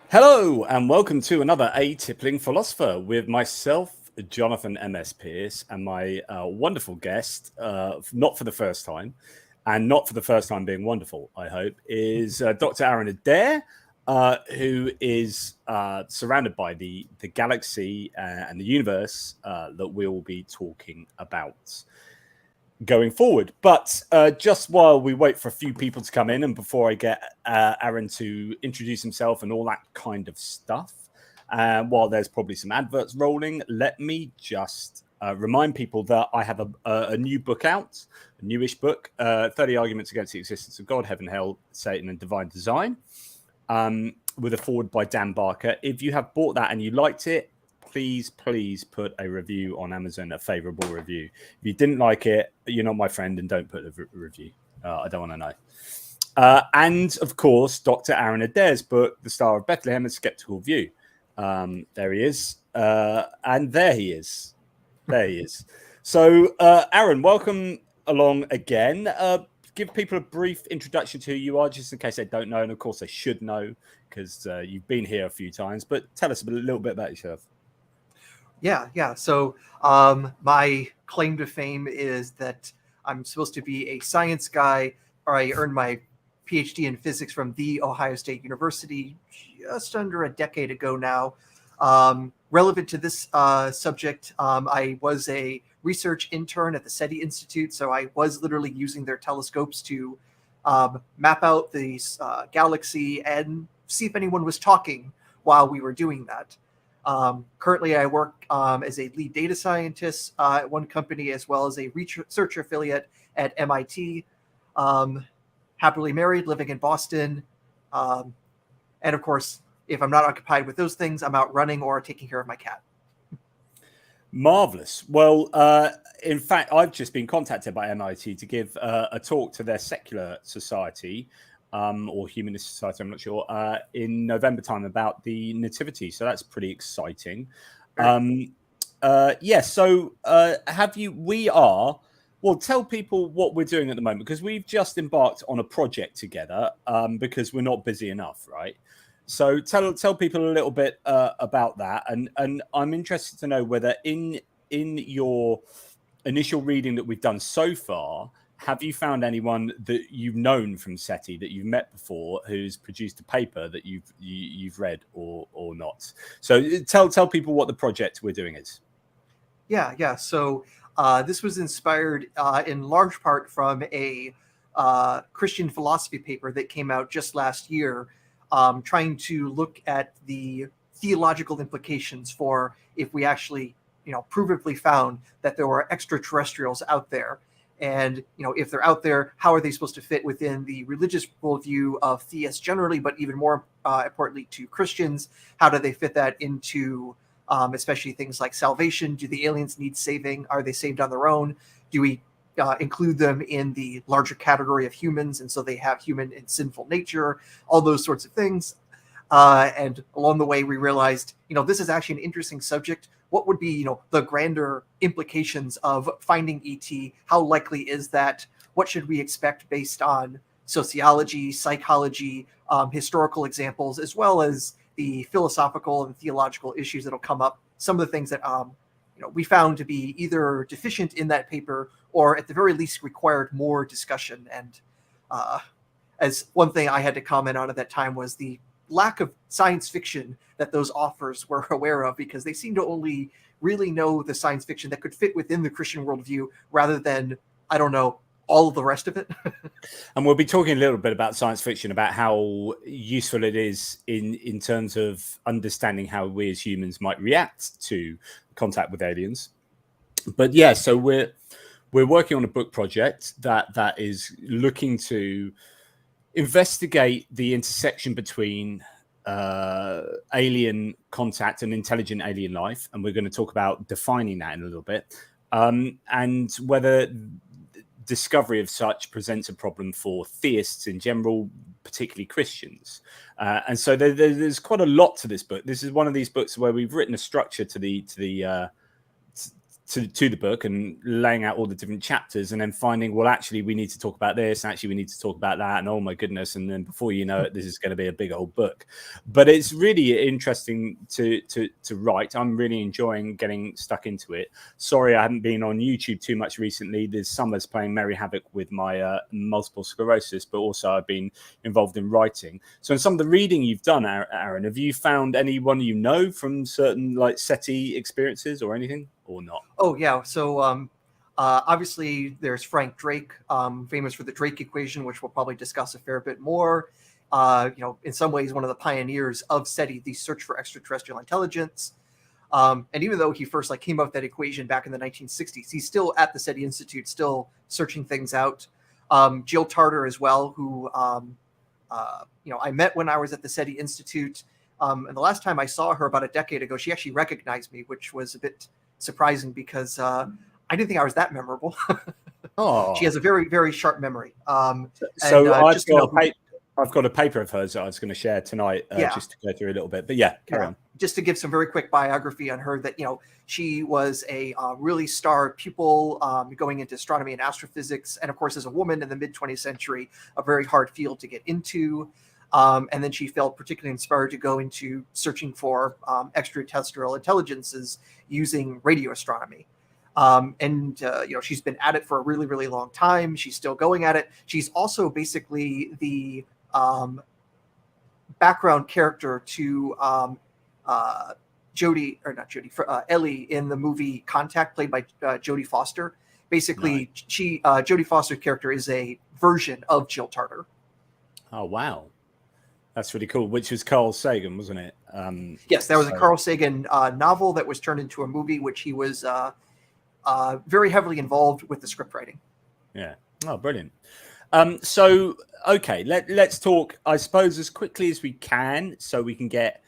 Hello and welcome to another A Tippling Philosopher with myself, Jonathan M.S. Pierce, and my wonderful guest, not for the first time, and not for the first time being wonderful, I hope, is Dr. Aaron Adair, who is surrounded by the galaxy and the universe that we will be talking about going forward. But just while we wait for a few people to come in and before I get Aaron to introduce himself and all that kind of stuff, while there's probably some adverts rolling, let me just remind people that I have a new book out, a newish book, 30 Arguments Against the Existence of God, Heaven, Hell, Satan and Divine Design, with a foreword by Dan Barker. If you have bought that and you liked it, please put a review on Amazon, a favorable review. If you didn't like it, you're not my friend and don't put a review. I don't want to know. And of course, Dr. Aaron Adair's book, The Star of Bethlehem, A Skeptical View. There he is. And there he is. There he is. So, Aaron, welcome along again. Give people a brief introduction to who you are, just in case they don't know. And of course, they should know because you've been here a few times. But tell us a little bit about yourself. Yeah. So my claim to fame is that I'm supposed to be a science guy, or I earned my PhD in physics from The Ohio State University just under a decade ago now. Relevant to this subject, I was a research intern at the SETI Institute, so I was literally using their telescopes to map out the galaxy and see if anyone was talking while we were doing that. Currently, I work as a lead data scientist at one company, as well as a research affiliate at MIT. Happily married, living in Boston. And of course, if I'm not occupied with those things, I'm out running or taking care of my cat. Marvelous. Well, in fact, I've just been contacted by MIT to give a talk to their secular society or humanist society, I'm not sure, in November time about the nativity. So that's pretty exciting. Well, tell people what we're doing at the moment, because we've just embarked on a project together because we're not busy enough, right? So tell people a little bit about that. And I'm interested to know whether in your initial reading that we've done so far, have you found anyone that you've known from SETI that you've met before who's produced a paper that you've read or not? So tell people what the project we're doing is. Yeah. So this was inspired in large part from a Christian philosophy paper that came out just last year, trying to look at the theological implications for if we actually, provably found that there were extraterrestrials out there. And, if they're out there, how are they supposed to fit within the religious worldview of theists generally, but even more importantly to Christians? How do they fit that into especially things like salvation? Do the aliens need saving? Are they saved on their own? Do we include them in the larger category of humans, and so they have human and sinful nature? All those sorts of things. And along the way, we realized, this is actually an interesting subject. What would be, the grander implications of finding ET? How likely is that? What should we expect based on sociology, psychology, historical examples, as well as the philosophical and theological issues that'll come up? Some of the things that we found to be either deficient in that paper or at the very least required more discussion. And as one thing I had to comment on at that time was the lack of science fiction that those authors were aware of, because they seem to only really know the science fiction that could fit within the Christian worldview rather than, I don't know, all of the rest of it. And we'll be talking a little bit about science fiction, about how useful it is in terms of understanding how we as humans might react to contact with aliens. But yeah, so we're working on a book project that is looking to investigate the intersection between alien contact and intelligent alien life, and we're going to talk about defining that in a little bit, and whether discovery of such presents a problem for theists in general, particularly Christians. And so there's quite a lot to this book. This is one of these books where we've written a structure to the to the book and laying out all the different chapters, and then finding, well, actually we need to talk about this, and actually we need to talk about that, and oh my goodness, and then before you know it, this is going to be a big old book. But it's really interesting to write. I'm really enjoying getting stuck into it. Sorry I haven't been on YouTube too much recently. This summer's playing merry havoc with my multiple sclerosis, but also I've been involved in writing. So in some of the reading you've done, Aaron, have you found anyone you know from certain like SETI experiences or anything, or not? Oh yeah, so obviously there's Frank Drake, famous for the Drake equation, which we'll probably discuss a fair bit more. In some ways one of the pioneers of SETI, the search for extraterrestrial intelligence. And even though he first came up with that equation back in the 1960s, he's still at the SETI Institute, still searching things out. Jill Tarter as well, who I met when I was at the SETI Institute. And the last time I saw her about a decade ago, she actually recognized me, which was a bit surprising because I didn't think I was that memorable. Oh, she has a very, very sharp memory. I've got a paper of hers that I was going to share tonight, just to go through a little bit. But carry on. Just to give some very quick biography on her, that she was a really star pupil going into astronomy and astrophysics, and of course, as a woman in the mid 20th century, a very hard field to get into. And then she felt particularly inspired to go into searching for extraterrestrial intelligences using radio astronomy. She's been at it for a really, really long time. She's still going at it. She's also basically the background character to Ellie in the movie Contact, played by Jodie Foster. Basically, Jodie Foster's character is a version of Jill Tarter. Oh, wow. That's really cool, which was Carl Sagan, wasn't it? Yes, that was a Carl Sagan novel that was turned into a movie, which he was very heavily involved with the script writing. Yeah. Oh, brilliant. Okay, let's talk, I suppose, as quickly as we can, so we can get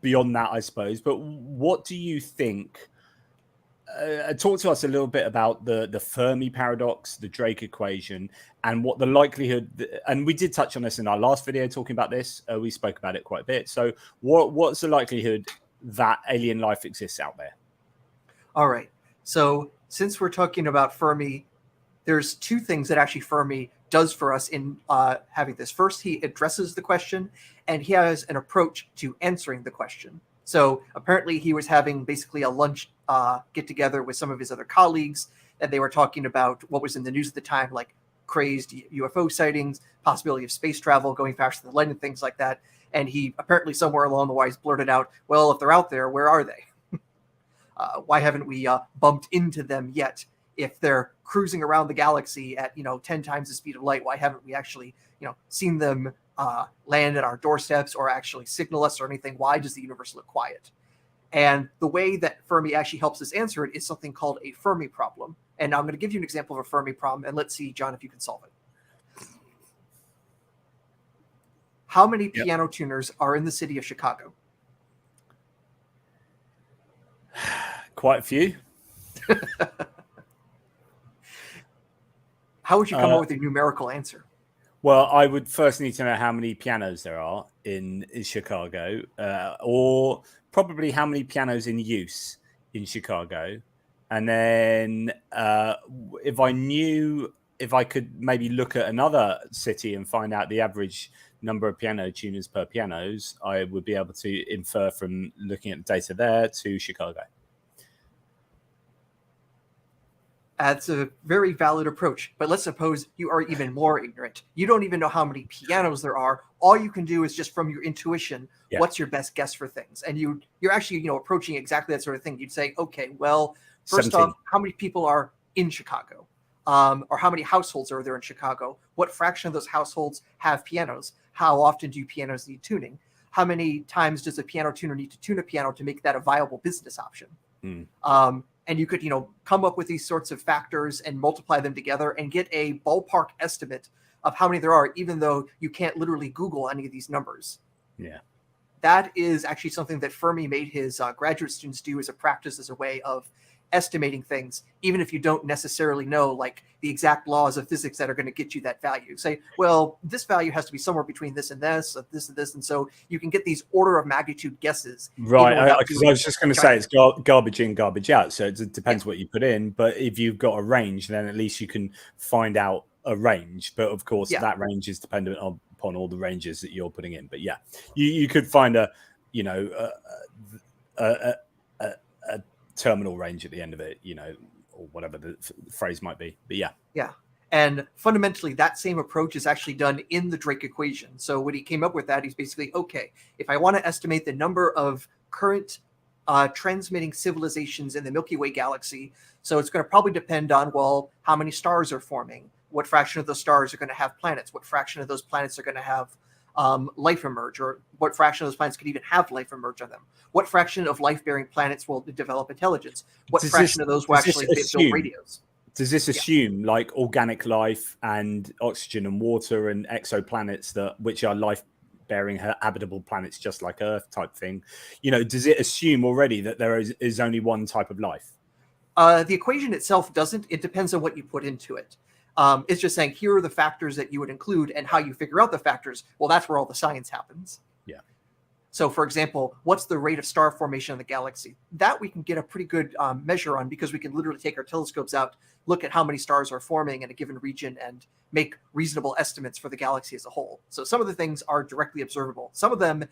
beyond that, I suppose. But what do you think? Talk to us a little bit about the Fermi Paradox, the Drake equation, and what the likelihood, and we did touch on this in our last video talking about this. We spoke about it quite a bit. So what's the likelihood that alien life exists out there? All right. So since we're talking about Fermi, there's two things that actually Fermi does for us in having this. First, he addresses the question, and he has an approach to answering the question. So apparently he was having basically a lunch get together with some of his other colleagues, and they were talking about what was in the news at the time, like crazed UFO sightings, possibility of space travel, going faster than light, and things like that. And he apparently somewhere along the lines blurted out, well, if they're out there, where are they? Why haven't we bumped into them yet? If they're cruising around the galaxy at 10 times the speed of light, why haven't we actually seen them land at our doorsteps or actually signal us or anything? Why does the universe look quiet? And the way that Fermi actually helps us answer it is something called a Fermi problem. And now I'm going to give you an example of a Fermi problem, and let's see, John, if you can solve it. How many piano tuners are in the city of Chicago? Quite a few. How would you come up with a numerical answer? Well, I would first need to know how many pianos there are in Chicago, or probably how many pianos in use in Chicago. And then if I could maybe look at another city and find out the average number of piano tuners per pianos, I would be able to infer from looking at the data there to Chicago. That's a very valid approach, but let's suppose you are even more ignorant. You don't even know how many pianos there are. All you can do is just from your intuition, what's your best guess for things? And you're actually approaching exactly that sort of thing. You'd say, okay, well, first 17. off, how many people are in Chicago? Or how many households are there in Chicago? What fraction of those households have pianos? How often do pianos need tuning? How many times does a piano tuner need to tune a piano to make that a viable business option? And you could, come up with these sorts of factors and multiply them together and get a ballpark estimate of how many there are, even though you can't literally Google any of these numbers. Yeah. That is actually something that Fermi made his graduate students do as a practice, as a way of estimating things, even if you don't necessarily know like the exact laws of physics that are going to get you that value. Say, well, this value has to be somewhere between this and this, and so you can get these order of magnitude guesses. Right, because I was just going to say it's garbage in, garbage out. So it depends what you put in. But if you've got a range, then at least you can find out a range. But of course, that range is dependent upon all the ranges that you're putting in. But yeah, you could find a terminal range at the end of it, or whatever the phrase might be. But yeah. And fundamentally, that same approach is actually done in the Drake equation. So when he came up with that, he's basically, okay, if I want to estimate the number of current transmitting civilizations in the Milky Way galaxy, so it's going to probably depend on, well, how many stars are forming, what fraction of those stars are going to have planets, what fraction of those planets are going to have life emerge, or what fraction of those planets could even have life emerge on them, what fraction of life-bearing planets will develop intelligence, what fraction of those will actually build radios. Does this assume like organic life and oxygen and water and exoplanets which are life-bearing habitable planets just like Earth type thing? Does it assume already that there is only one type of life? The equation itself doesn't. It depends on what you put into it. It's just saying here are the factors that you would include, and how you figure out the factors. Well, that's where all the science happens. Yeah. So, for example, what's the rate of star formation in the galaxy? That we can get a pretty good measure on, because we can literally take our telescopes out, look at how many stars are forming in a given region, and make reasonable estimates for the galaxy as a whole. So some of the things are directly observable. Some of them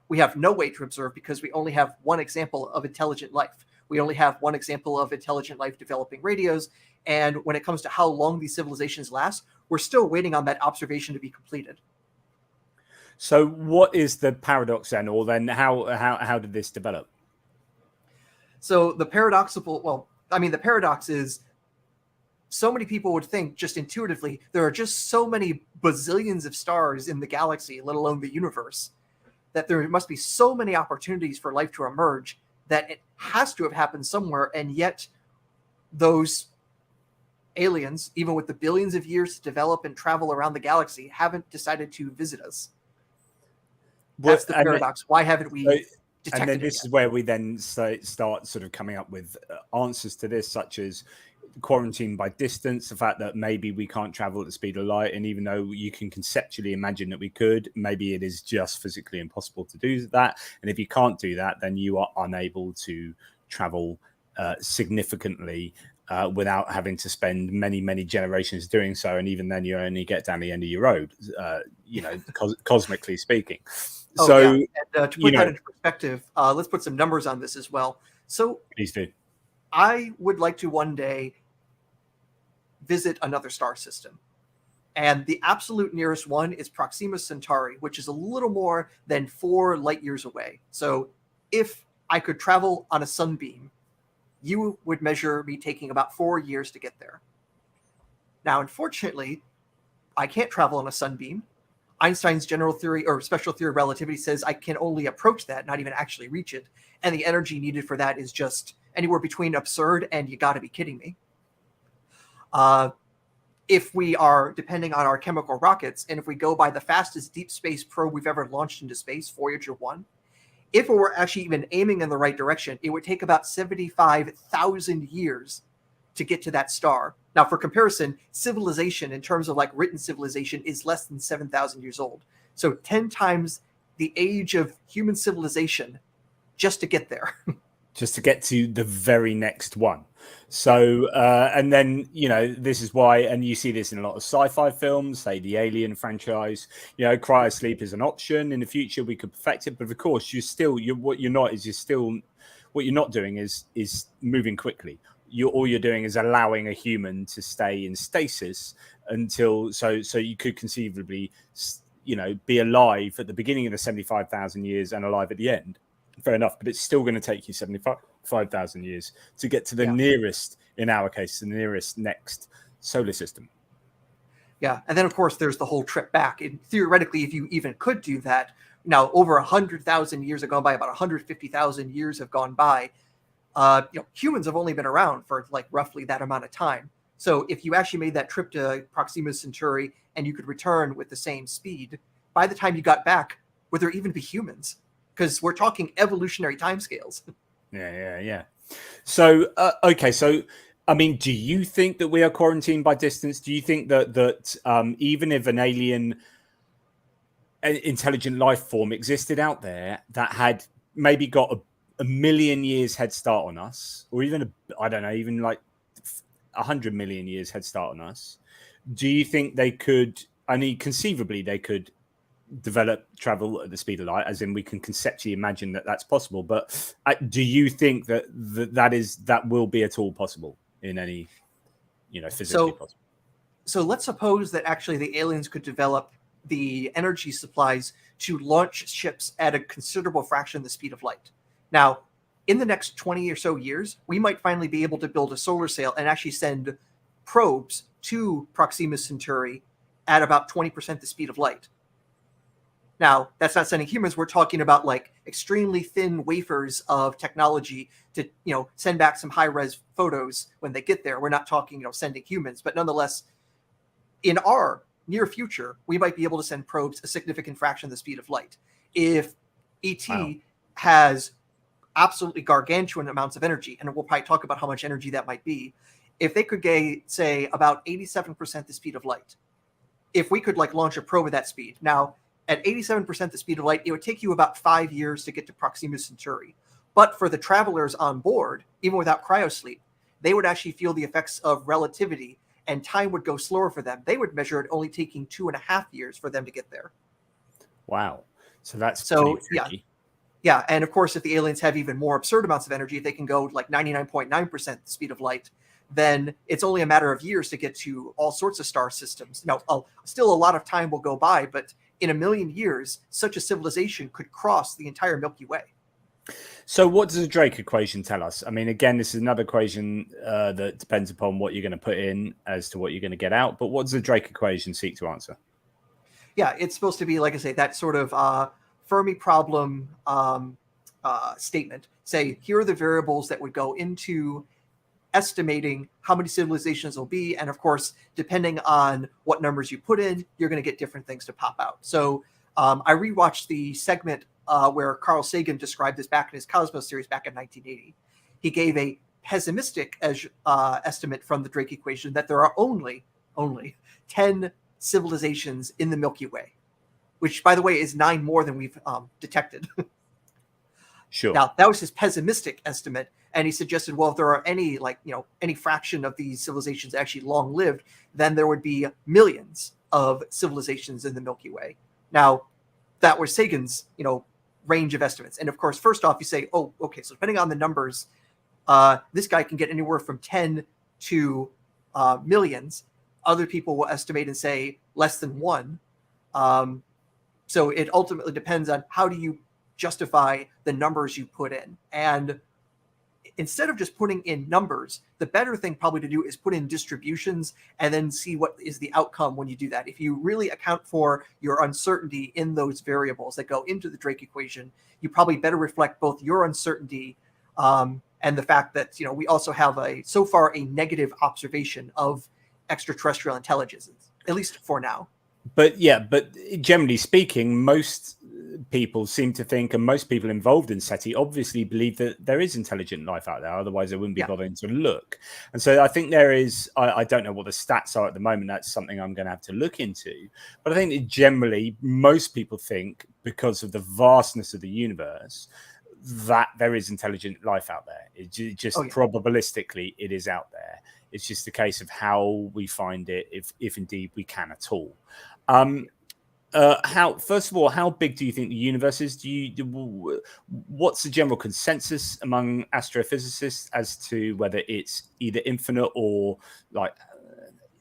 we have no way to observe, because we only have one example of intelligent life. We only have one example of intelligent life developing radios. And when it comes to how long these civilizations last, we're still waiting on that observation to be completed. So what is the paradox then, or then how did this develop? So the the paradox is, so many people would think just intuitively, there are just so many bazillions of stars in the galaxy, let alone the universe, that there must be so many opportunities for life to emerge that it has to have happened somewhere. And yet those aliens, even with the billions of years to develop and travel around the galaxy, haven't decided to visit us. That's the paradox. Why haven't we detected it? And then this is where we then start sort of coming up with answers to this, such as quarantine by distance, the fact that maybe we can't travel at the speed of light, and even though you can conceptually imagine that we could, maybe it is just physically impossible to do that. And if you can't do that, then you are unable to travel significally without having to spend many generations doing so, and even then you only get down the end of your road, cosmically speaking. And to put that into perspective, let's put some numbers on this as well. So please do. I would like to one day visit another star system, and the absolute nearest one is Proxima Centauri, which is a little more than 4 light years away. So if I could travel on a sunbeam, you would measure me taking about 4 years to get there. Now, unfortunately, I can't travel on a sunbeam. Einstein's general theory, or special theory of relativity, says I can only approach that, not even actually reach it. And the energy needed for that is just anywhere between absurd and you got to be kidding me. If we are depending on our chemical rockets, and if we go by the fastest deep space probe we've ever launched into space, Voyager 1, if it were actually even aiming in the right direction, it would take about 75,000 years to get to that star. Now, for comparison, civilization, in terms of like written civilization, is less than 7,000 years old. So 10 times the age of human civilization just to get there. Just to get to the very next one. So, and then, this is why, and you see this in a lot of sci-fi films, say the Alien franchise, cryosleep is an option. In the future, we could perfect it. But of course, what you're not doing is moving quickly. All you're doing is allowing a human to stay in stasis until, so you could conceivably, be alive at the beginning of the 75,000 years and alive at the end. Fair enough, but it's still going to take you 75,000 years to get to the nearest, in our case, the nearest next solar system. Yeah, and then of course there's the whole trip back. And theoretically, if you even could do that, now over 100,000 years have gone by, about 150,000 years have gone by. Humans have only been around for like roughly that amount of time. So if you actually made that trip to Proxima Centauri and you could return with the same speed, by the time you got back, would there even be humans? Because we're talking evolutionary timescales. Yeah. So, okay. So, I mean, do you think that we are quarantined by distance? Do you think that even if an alien intelligent life form existed out there that had maybe got a million years head start on us, or even I don't know, even like 100 million years head start on us, do you think they could? I mean, conceivably, they could develop travel at the speed of light, as in we can conceptually imagine that that's possible. But do you think that will be at all possible in any, physically possible? So let's suppose that actually the aliens could develop the energy supplies to launch ships at a considerable fraction of the speed of light. Now, in the next 20 or so years, we might finally be able to build a solar sail and actually send probes to Proxima Centauri at about 20% the speed of light. Now, that's not sending humans. We're talking about like extremely thin wafers of technology to, send back some high-res photos when they get there. We're not talking, sending humans, but nonetheless, in our near future, we might be able to send probes a significant fraction of the speed of light. If ET has absolutely gargantuan amounts of energy, and we'll probably talk about how much energy that might be, if they could get, say, about 87% the speed of light, if we could launch a probe at that speed. Now, at 87% the speed of light, it would take you about 5 years to get to Proxima Centauri. But for the travelers on board, even without cryosleep, they would actually feel the effects of relativity, and time would go slower for them. They would measure it only taking 2.5 years for them to get there. Wow. So that's pretty tricky. Yeah. And of course, if the aliens have even more absurd amounts of energy, if they can go 99.9% the speed of light, then it's only a matter of years to get to all sorts of star systems. Now, still a lot of time will go by, but in 1 million years, such a civilization could cross the entire Milky Way. So what does the Drake equation tell us? I mean, again, this is another equation that depends upon what you're going to put in as to what you're going to get out. But what does the Drake equation seek to answer? Yeah, it's supposed to be, like I say, that sort of Fermi problem statement. Say, here are the variables that would go into estimating how many civilizations will be. And of course, depending on what numbers you put in, you're going to get different things to pop out. So I rewatched the segment where Carl Sagan described this back in his Cosmos series back in 1980. He gave a pessimistic estimate from the Drake equation that there are only 10 civilizations in the Milky Way, which, by the way, is 9 more than we've detected. Sure. Now, that was his pessimistic estimate. And he suggested, well, if there are any fraction of these civilizations actually long-lived, then there would be millions of civilizations in the Milky Way. Now, that was Sagan's, range of estimates. And of course, first off, you say, oh, okay, so depending on the numbers, this guy can get anywhere from 10 to millions. Other people will estimate and say less than 1. So it ultimately depends on how do you justify the numbers you put in. And instead of just putting in numbers, the better thing probably to do is put in distributions and then see what is the outcome when you do that. If you really account for your uncertainty in those variables that go into the Drake equation, you probably better reflect both your uncertainty and the fact that, we also have so far a negative observation of extraterrestrial intelligences, at least for now. But generally speaking, most people seem to think, and most people involved in SETI obviously believe that there is intelligent life out there. Otherwise, they wouldn't be bothering to look. And so I think there is, I don't know what the stats are at the moment. That's something I'm going to have to look into. But I think that generally, most people think, because of the vastness of the universe, that there is intelligent life out there. It just probabilistically, it is out there. It's just a case of how we find it, if indeed we can at all. First of all, how big do you think the universe is? What's the general consensus among astrophysicists as to whether it's either infinite or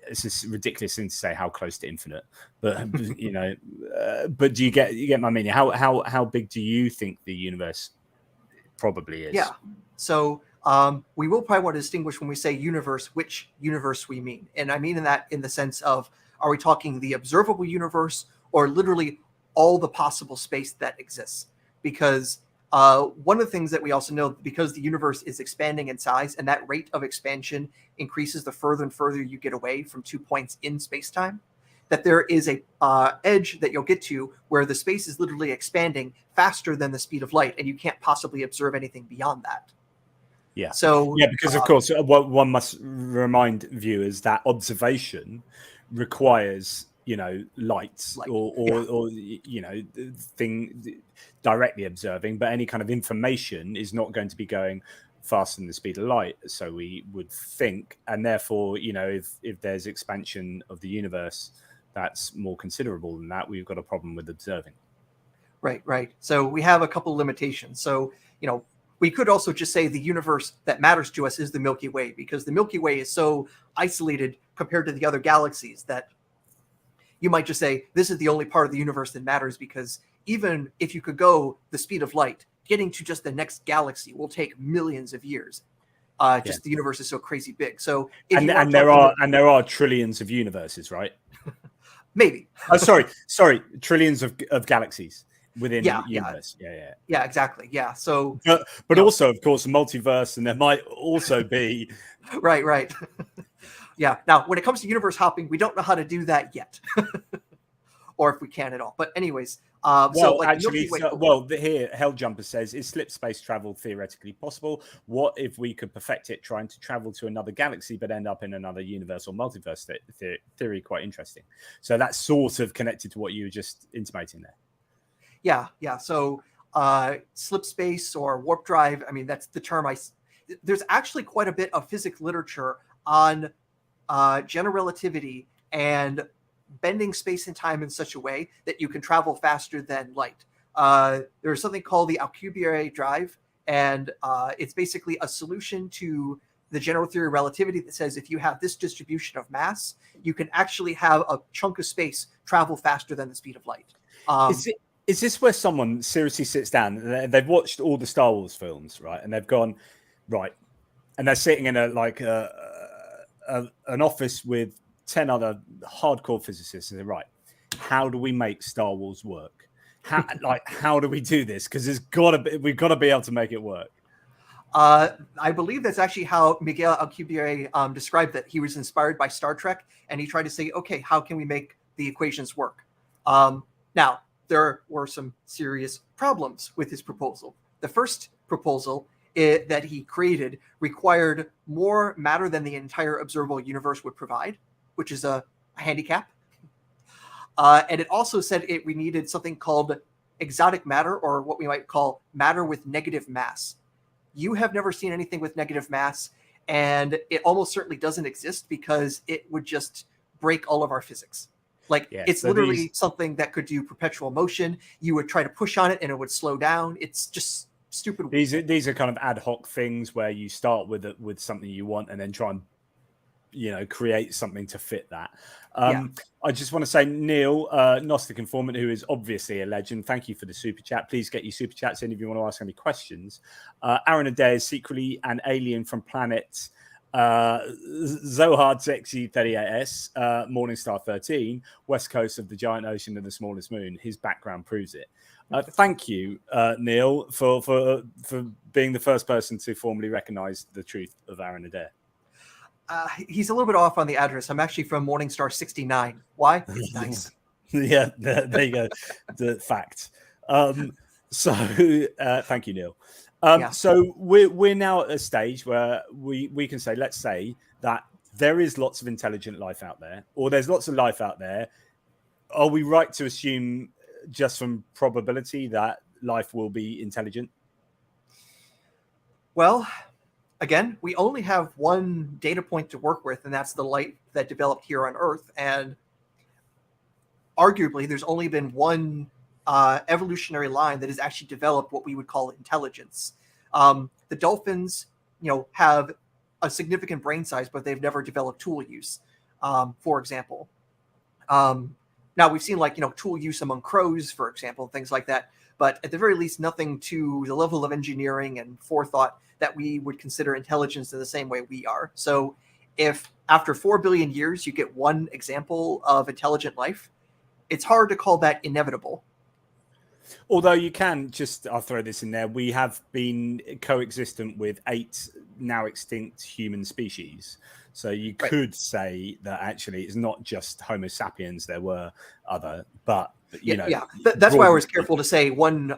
it's just ridiculous thing to say how close to infinite, but but do you get my meaning? How big do you think the universe probably is? Yeah. So we will probably want to distinguish when we say universe, which universe we mean. And I mean that in the sense of, are we talking the observable universe or literally all the possible space that exists? Because one of the things that we also know, because the universe is expanding in size and that rate of expansion increases the further and further you get away from 2 points in space-time, that there is a edge that you'll get to where the space is literally expanding faster than the speed of light, and you can't possibly observe anything beyond that. Yeah. So Yeah, because of course, what one must remind viewers that observation requires, lights like, or thing directly observing, but any kind of information is not going to be going faster than the speed of light. So we would think, and therefore, if there's expansion of the universe that's more considerable than that, we've got a problem with observing. Right. So we have a couple limitations. So, we could also just say the universe that matters to us is the Milky Way, because the Milky Way is so isolated compared to the other galaxies that you might just say this is the only part of the universe that matters, because even if you could go the speed of light, getting to just the next galaxy will take millions of years. The universe is so crazy big. So and there are trillions of universes, right? Maybe. Oh, sorry, trillions of galaxies within the universe. Yeah, exactly. Yeah. So, but also, of course, a multiverse, and there might also be right. Yeah. Now, when it comes to universe hopping, we don't know how to do that yet, or if we can at all. But anyways, here Helljumper says, is slip space travel theoretically possible? What if we could perfect it trying to travel to another galaxy but end up in another universe or multiverse? Theory quite interesting. So that's sort of connected to what you were just intimating there. Yeah. So slip space or warp drive, I mean, that's the term there's actually quite a bit of physics literature on general relativity and bending space and time in such a way that you can travel faster than light. There's something called the Alcubierre Drive, and it's basically a solution to the general theory of relativity that says if you have this distribution of mass, you can actually have a chunk of space travel faster than the speed of light. Is this where someone seriously sits down and they've watched all the Star Wars films, right? And they've gone, right, and they're sitting in an office with 10 other hardcore physicists, and they're right, how do we make Star Wars work? How do we do this? Because we've got to be able to make it work. I believe that's actually how Miguel Alcubierre described it. He was inspired by Star Trek, and he tried to say, okay, how can we make the equations work? Now, there were some serious problems with his proposal. The first proposal that he created required more matter than the entire observable universe would provide, which is a handicap. And it also said we needed something called exotic matter, or what we might call matter with negative mass. You have never seen anything with negative mass, and it almost certainly doesn't exist because it would just break all of our physics. It's literally something that could do perpetual motion. You would try to push on it and it would slow down. It's just stupid. These are kind of ad hoc things where you start with something you want and then try and create something to fit that. I just want to say, Neil, Gnostic Informant, who is obviously a legend, thank you for the super chat. Please get your super chats in if you want to ask any questions. Aaron Adair is secretly an alien from planet Zohar Sexy 38S, Morningstar 13, west coast of the giant ocean and the smallest moon. His background proves it. Thank you, Neil, for being the first person to formally recognize the truth of Aaron Adair. He's a little bit off on the address. I'm actually from Morningstar 69. Why? It's nice. Yeah, there you go. The fact. Thank you, Neil. So we're now at a stage where we can say, let's say that there is lots of intelligent life out there, or there's lots of life out there. Are we right to assume, just from probability, that life will be intelligent? Well, again, we only have one data point to work with, and that's the light that developed here on Earth. And arguably, there's only been one evolutionary line that has actually developed what we would call intelligence. The dolphins, have a significant brain size, but they've never developed tool use, for example. Now we've seen tool use among crows, for example, things like that. But at the very least, nothing to the level of engineering and forethought that we would consider intelligence in the same way we are. So if after 4 billion years you get one example of intelligent life, it's hard to call that inevitable. Although you can I'll throw this in there, we have been coexistent with 8 now extinct human species. So you could say that actually it's not just Homo sapiens, there were other, but you know, That's why I was careful to say one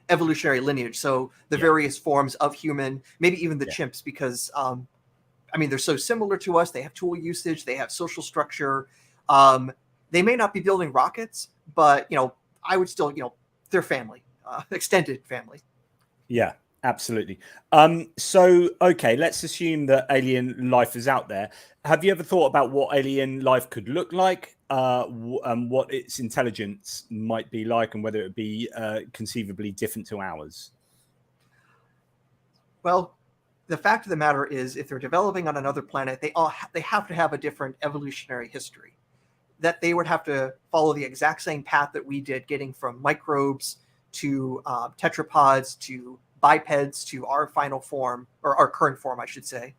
evolutionary lineage. So the various forms of human, maybe even the chimps, because I mean, they're so similar to us. They have tool usage. They have social structure. They may not be building rockets, but, I would still, they're family, extended family. Yeah, absolutely. So, okay, let's assume that alien life is out there. Have you ever thought about what alien life could look like, and what its intelligence might be like, and whether it would be conceivably different to ours? Well, the fact of the matter is, if they're developing on another planet, they have to have a different evolutionary history. That they would have to follow the exact same path that we did, getting from microbes to tetrapods to bipeds to our final form, or our current form, I should say.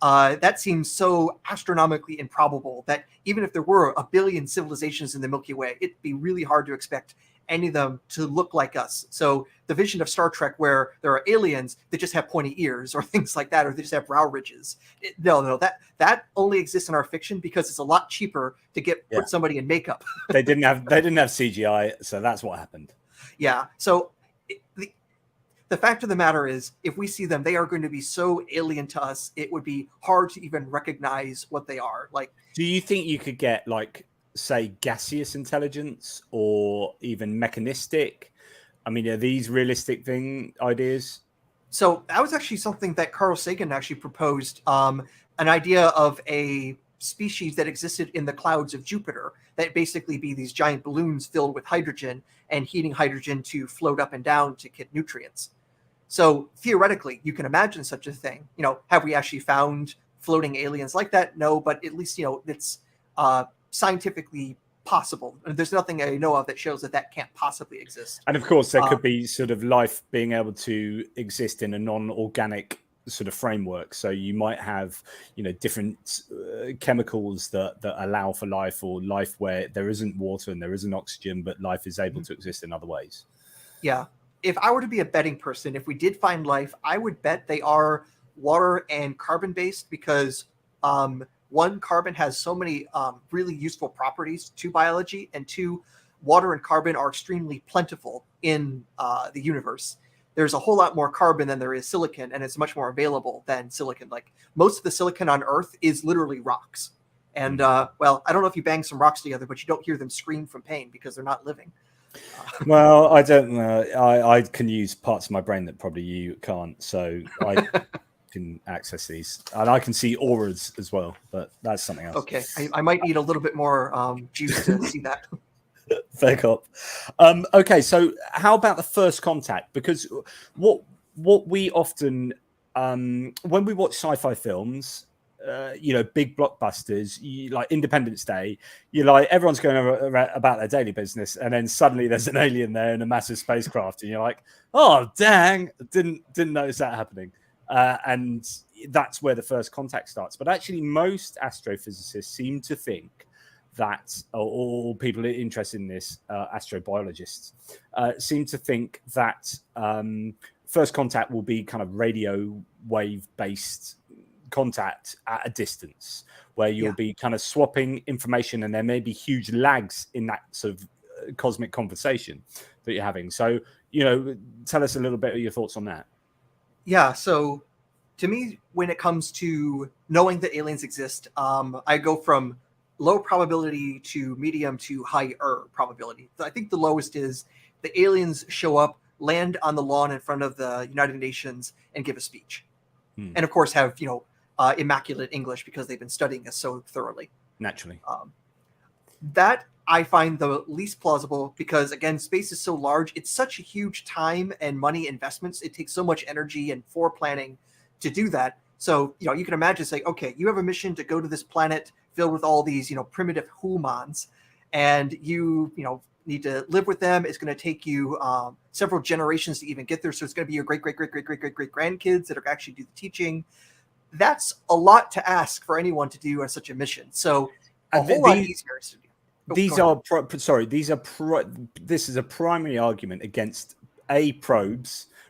That seems so astronomically improbable that even if there were a billion civilizations in the Milky Way, it'd be really hard to expect any of them to look like us. So the vision of Star Trek where there are aliens that just have pointy ears or things like that, or they just have brow ridges. No, that only exists in our fiction because it's a lot cheaper to put somebody in makeup. They didn't have CGI, so that's what happened. Yeah. So the fact of the matter is, if we see them, they are going to be so alien to us, it would be hard to even recognize what they are. Like, do you think you could get, like, say, gaseous intelligence or even mechanistic? I mean, are these realistic ideas? So that was actually something that Carl Sagan actually proposed, an idea of a species that existed in the clouds of Jupiter, that basically be these giant balloons filled with hydrogen and heating hydrogen to float up and down to get nutrients. So theoretically, you can imagine such a thing. Have we actually found floating aliens like that? No, but at least, it's scientifically possible. There's nothing I know of that shows that can't possibly exist. And of course, there could be sort of life being able to exist in a non-organic sort of framework. So you might have, different chemicals that allow for life, or life where there isn't water and there isn't oxygen, but life is able to exist in other ways. Yeah. If I were to be a betting person, if we did find life, I would bet they are water and carbon based, because one, carbon has so many really useful properties to biology, and two, water and carbon are extremely plentiful in the universe. There's a whole lot more carbon than there is silicon, and it's much more available than silicon. Like, most of the silicon on Earth is literally rocks. And well, I don't know if you bang some rocks together, but you don't hear them scream from pain because they're not living. Well, I don't know. I can use parts of my brain that probably you can't. So I can access these, and I can see auras as well, but that's something else. Okay, I might need a little bit more juice to see that. Fair cop. Okay, so how about the first contact? Because what we often when we watch sci-fi films, big blockbusters, like Independence Day, everyone's going about their daily business, and then suddenly there's an alien there in a massive spacecraft, and you're like, oh dang, didn't notice that happening. And that's where the first contact starts. But actually, most astrophysicists seem to think that, or people interested in this, astrobiologists, seem to think that first contact will be kind of radio wave based contact at a distance, where you'll be kind of swapping information, and there may be huge lags in that sort of cosmic conversation that you're having. So, tell us a little bit of your thoughts on that. Yeah, so to me, when it comes to knowing that aliens exist, I go from low probability to medium to higher probability. I think the lowest is the aliens show up, land on the lawn in front of the United Nations, and give a speech. And of course have, immaculate English because they've been studying us so thoroughly. Naturally. That I find the least plausible because, again, space is so large. It's such a huge time and money investments. It takes so much energy and foreplanning to do that. So, you can imagine saying, okay, you have a mission to go to this planet filled with all these, primitive humans, and you need to live with them. It's going to take you several generations to even get there. So it's going to be your great grandkids that are actually do the teaching. That's a lot to ask for anyone to do on such a mission. So a whole lot easier to do. This is a primary argument against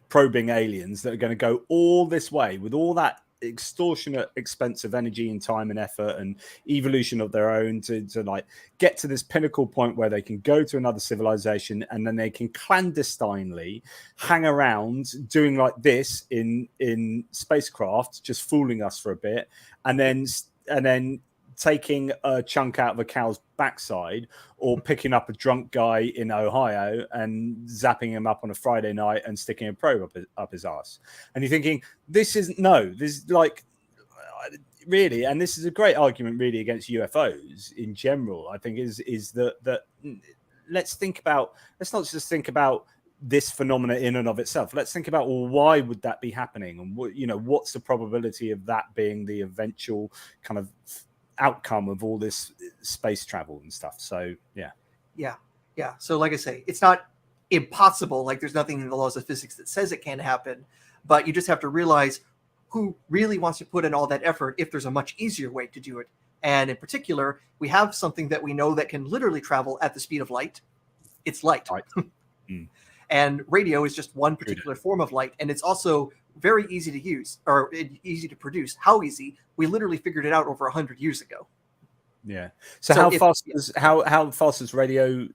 probing aliens that are going to go all this way with all that extortionate expense of energy and time and effort and evolution of their own to like get to this pinnacle point where they can go to another civilization, and then they can clandestinely hang around doing like this in spacecraft, just fooling us for a bit, and then taking a chunk out of a cow's backside, or picking up a drunk guy in Ohio and zapping him up on a Friday night and sticking a probe up his ass. And you're thinking, this is like, really, and this is a great argument really against UFOs in general, I think, is that let's not just think about this phenomena in and of itself. Let's think about, well, why would that be happening? And what's the probability of that being the eventual kind of outcome of all this space travel and stuff. So yeah. So like I say, it's not impossible. Like, there's nothing in the laws of physics that says it can't happen, but you just have to realize who really wants to put in all that effort if there's a much easier way to do it. And in particular, we have something that we know that can literally travel at the speed of light. It's light. And radio is just one particular form of light, and it's also very easy to use, or easy to produce. How easy? We literally figured it out over 100 years ago. Yeah. So how fast does radio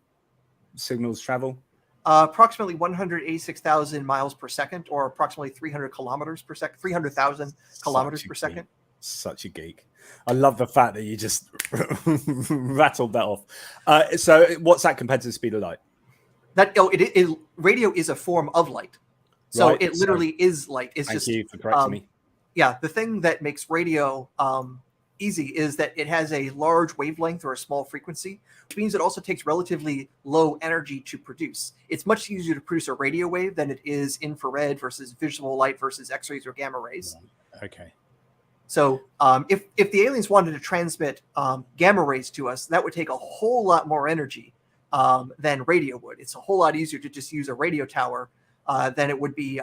signals travel? Approximately 186,000 miles per second, or approximately 300 kilometers per second, 300,000 kilometers per second. Such a geek. I love the fact that you just rattled that off. So what's that compared to the speed of light? Radio is a form of light. So right, it literally is light. It's thank you for correcting me. Yeah, the thing that makes radio easy is that it has a large wavelength or a small frequency, which means it also takes relatively low energy to produce. It's much easier to produce a radio wave than it is infrared versus visual light versus X-rays or gamma rays. Okay. So if the aliens wanted to transmit gamma rays to us, that would take a whole lot more energy than radio would. It's a whole lot easier to just use a radio tower than it would be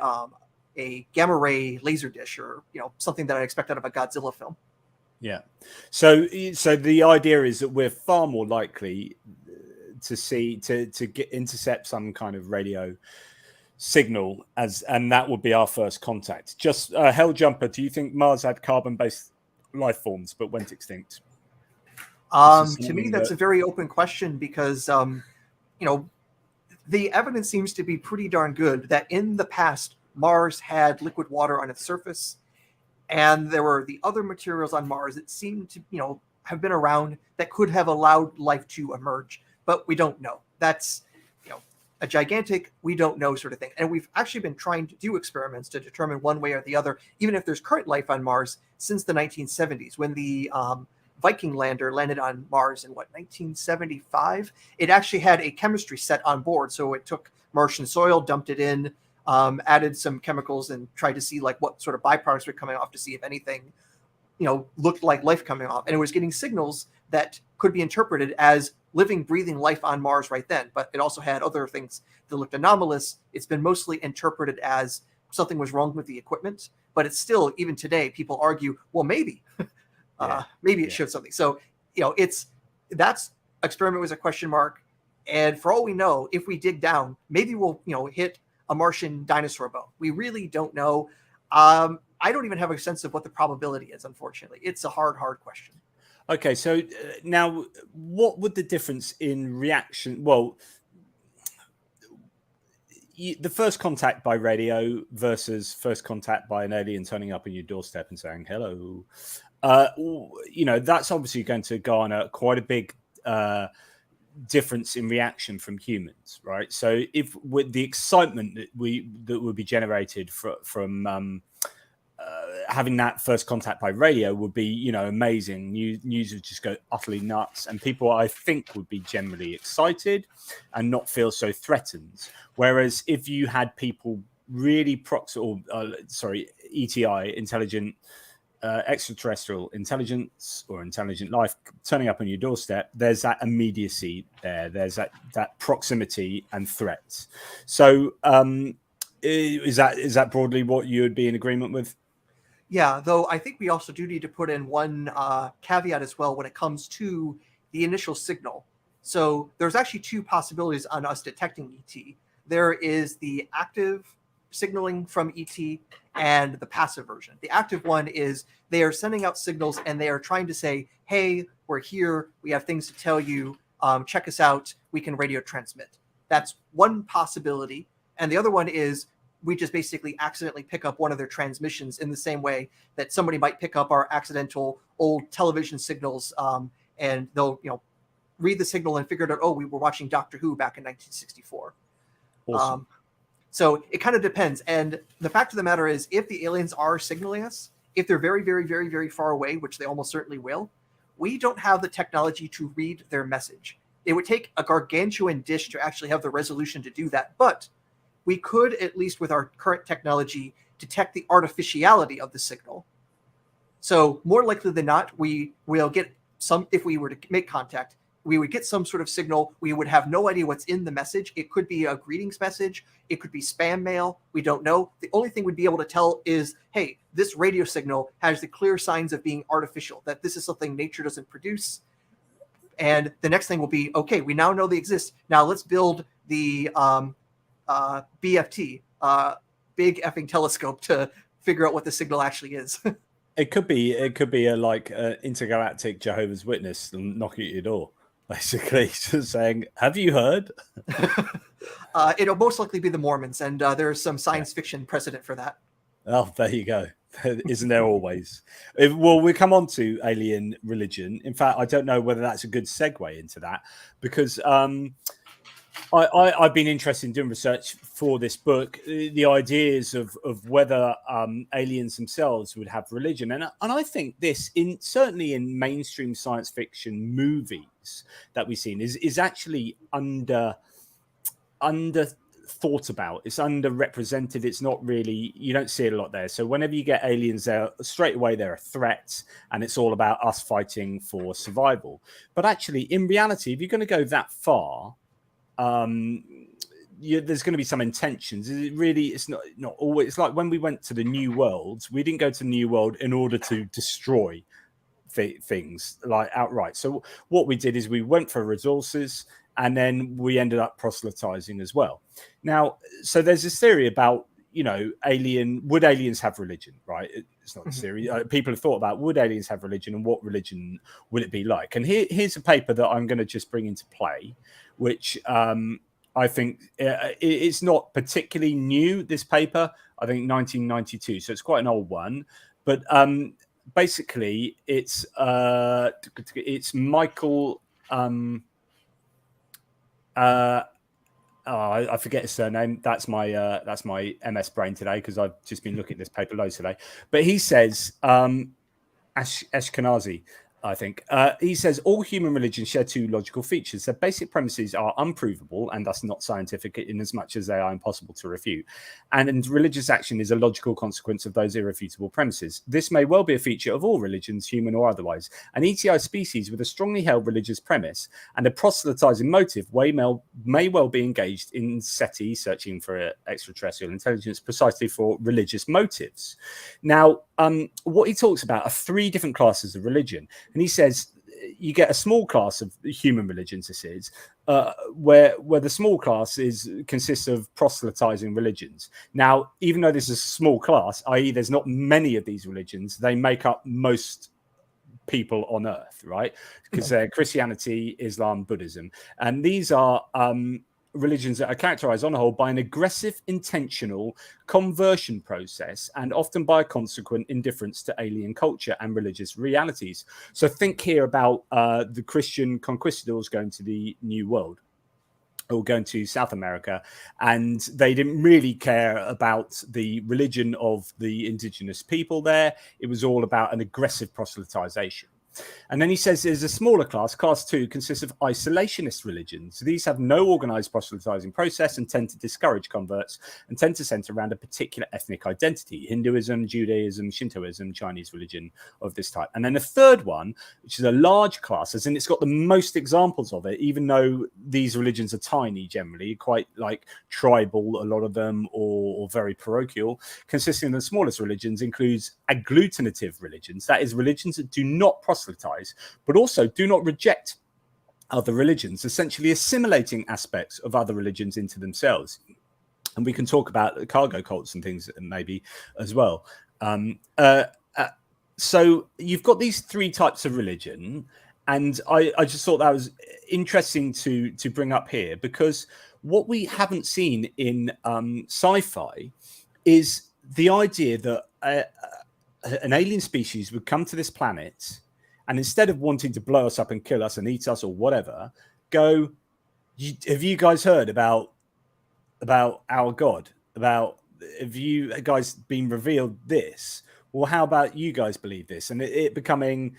a gamma ray laser dish, or something that I expect out of a Godzilla film. Yeah. So the idea is that we're far more likely to intercept some kind of radio signal, and that would be our first contact. Just Hell Jumper, do you think Mars had carbon-based life forms but went extinct? To me, that's a very open question, because the evidence seems to be pretty darn good that in the past Mars had liquid water on its surface, and there were the other materials on Mars that seemed to have been around that could have allowed life to emerge, but we don't know. That's a gigantic we don't know sort of thing. And we've actually been trying to do experiments to determine one way or the other, even if there's current life on Mars, since the 1970s, when the Viking lander landed on Mars in 1975. It actually had a chemistry set on board, so it took Martian soil, dumped it in, added some chemicals, and tried to see like what sort of byproducts were coming off to see if anything looked like life coming off. And it was getting signals that could be interpreted as living, breathing life on Mars right then, but it also had other things that looked anomalous. It's been mostly interpreted as something was wrong with the equipment, but it's still, even today, people argue, well, maybe maybe it showed something. So that's experiment was a question mark, and for all we know, if we dig down, maybe we'll hit a Martian dinosaur bone. We really don't know. I don't even have a sense of what the probability is, unfortunately. It's a hard question. Okay, so now what would the difference in reaction? Well, the first contact by radio versus first contact by an alien turning up on your doorstep and saying hello, that's obviously going to garner quite a big difference in reaction from humans, right? So if with the excitement that would be generated from having that first contact by radio would be, amazing. News would just go utterly nuts, and people, I think, would be generally excited and not feel so threatened. Whereas if you had people really ETI, intelligent, extraterrestrial intelligence or intelligent life turning up on your doorstep, there's that immediacy there. There's that proximity and threat. So is that broadly what you would be in agreement with? Yeah, though I think we also do need to put in one caveat as well when it comes to the initial signal. So there's actually two possibilities on us detecting ET. There is the active signaling from ET and the passive version. The active one is they are sending out signals and they are trying to say, hey, we're here. We have things to tell you. Check us out. We can radio transmit. That's one possibility. And the other one is we just basically accidentally pick up one of their transmissions in the same way that somebody might pick up our accidental old television signals, and they'll, read the signal and figure out, oh, we were watching Doctor Who back in 1964. Awesome. So it kind of depends. And the fact of the matter is, if the aliens are signaling us, if they're very, very, very, very far away, which they almost certainly will, we don't have the technology to read their message. It would take a gargantuan dish to actually have the resolution to do that. But we could, at least with our current technology, detect the artificiality of the signal. So more likely than not, we will get some, if we were to make contact, we would get some sort of signal. We would have no idea what's in the message. It could be a greetings message. It could be spam mail. We don't know. The only thing we'd be able to tell is, hey, this radio signal has the clear signs of being artificial, that this is something nature doesn't produce. And the next thing will be, okay, we now know they exist. Now let's build the BFT, big effing telescope, to figure out what the signal actually is. It could be a intergalactic Jehovah's Witness knocking at your door, basically, just saying, "Have you heard?" It'll most likely be the Mormons, and there's some science fiction precedent for that. Oh, there you go. Isn't there always? Well, we come on to alien religion. In fact, I don't know whether that's a good segue into that, because I've been interested in doing research for this book, the ideas of whether aliens themselves would have religion, and I think this, certainly in mainstream science fiction movies that we've seen, is actually under thought about. It's underrepresented. It's not really, you don't see it a lot there. So whenever you get aliens there, straight away they're a threat, and it's all about us fighting for survival. But actually, in reality, if you're going to go that far, there's going to be some intentions. It's not always. It's like when we went to the New World, we didn't go to the New World in order to destroy things like outright. So what we did is we went for resources, and then we ended up proselytizing as well. Now, so there's this theory about, would aliens have religion, right? It's not a theory. People have thought about, would aliens have religion, and what religion would it be like? And here's a paper that I'm going to just bring into play, which I think it's not particularly new, this paper. I think 1992, so it's quite an old one. But basically, it's Michael... I forget his surname. That's my MS brain today, because I've just been looking at this paper loads today. But he says, Ashkenazi, I think. He says all human religions share two logical features. Their basic premises are unprovable and thus not scientific, in as much as they are impossible to refute. And religious action is a logical consequence of those irrefutable premises. This may well be a feature of all religions, human or otherwise. An ETI species with a strongly held religious premise and a proselytizing motive may well be engaged in SETI, searching for extraterrestrial intelligence, precisely for religious motives. Now, what he talks about are three different classes of religion. And he says you get a small class of human religions, this is, where the small class consists of proselytizing religions. Now, even though this is a small class, i.e. there's not many of these religions, they make up most people on Earth, right? Because they're Christianity, Islam, Buddhism. And these are religions that are characterized on a whole by an aggressive, intentional conversion process, and often by a consequent indifference to alien culture and religious realities. So think here about the Christian conquistadors going to the New World, or going to South America, and they didn't really care about the religion of the indigenous people there. It was all about an aggressive proselytization. And then he says there's a smaller class, class 2, consists of isolationist religions. So these have no organized proselytizing process and tend to discourage converts and tend to center around a particular ethnic identity: Hinduism, Judaism, Shintoism, Chinese religion of this type. And then the third one, which is a large class, as in it's got the most examples of it, even though these religions are tiny generally, quite like tribal, a lot of them, or very parochial, consisting of the smallest religions, includes agglutinative religions. That is, religions that do not proselytize, but also do not reject other religions, essentially assimilating aspects of other religions into themselves. and we can talk about the cargo cults and things maybe as well. So you've got these three types of religion, and I just thought that was interesting to bring up here, because what we haven't seen in sci-fi is the idea that an alien species would come to this planet, and instead of wanting to blow us up and kill us and eat us or whatever, go, have you guys heard about our God? Have you guys been revealed this? Well, how about you guys believe this? And it becoming,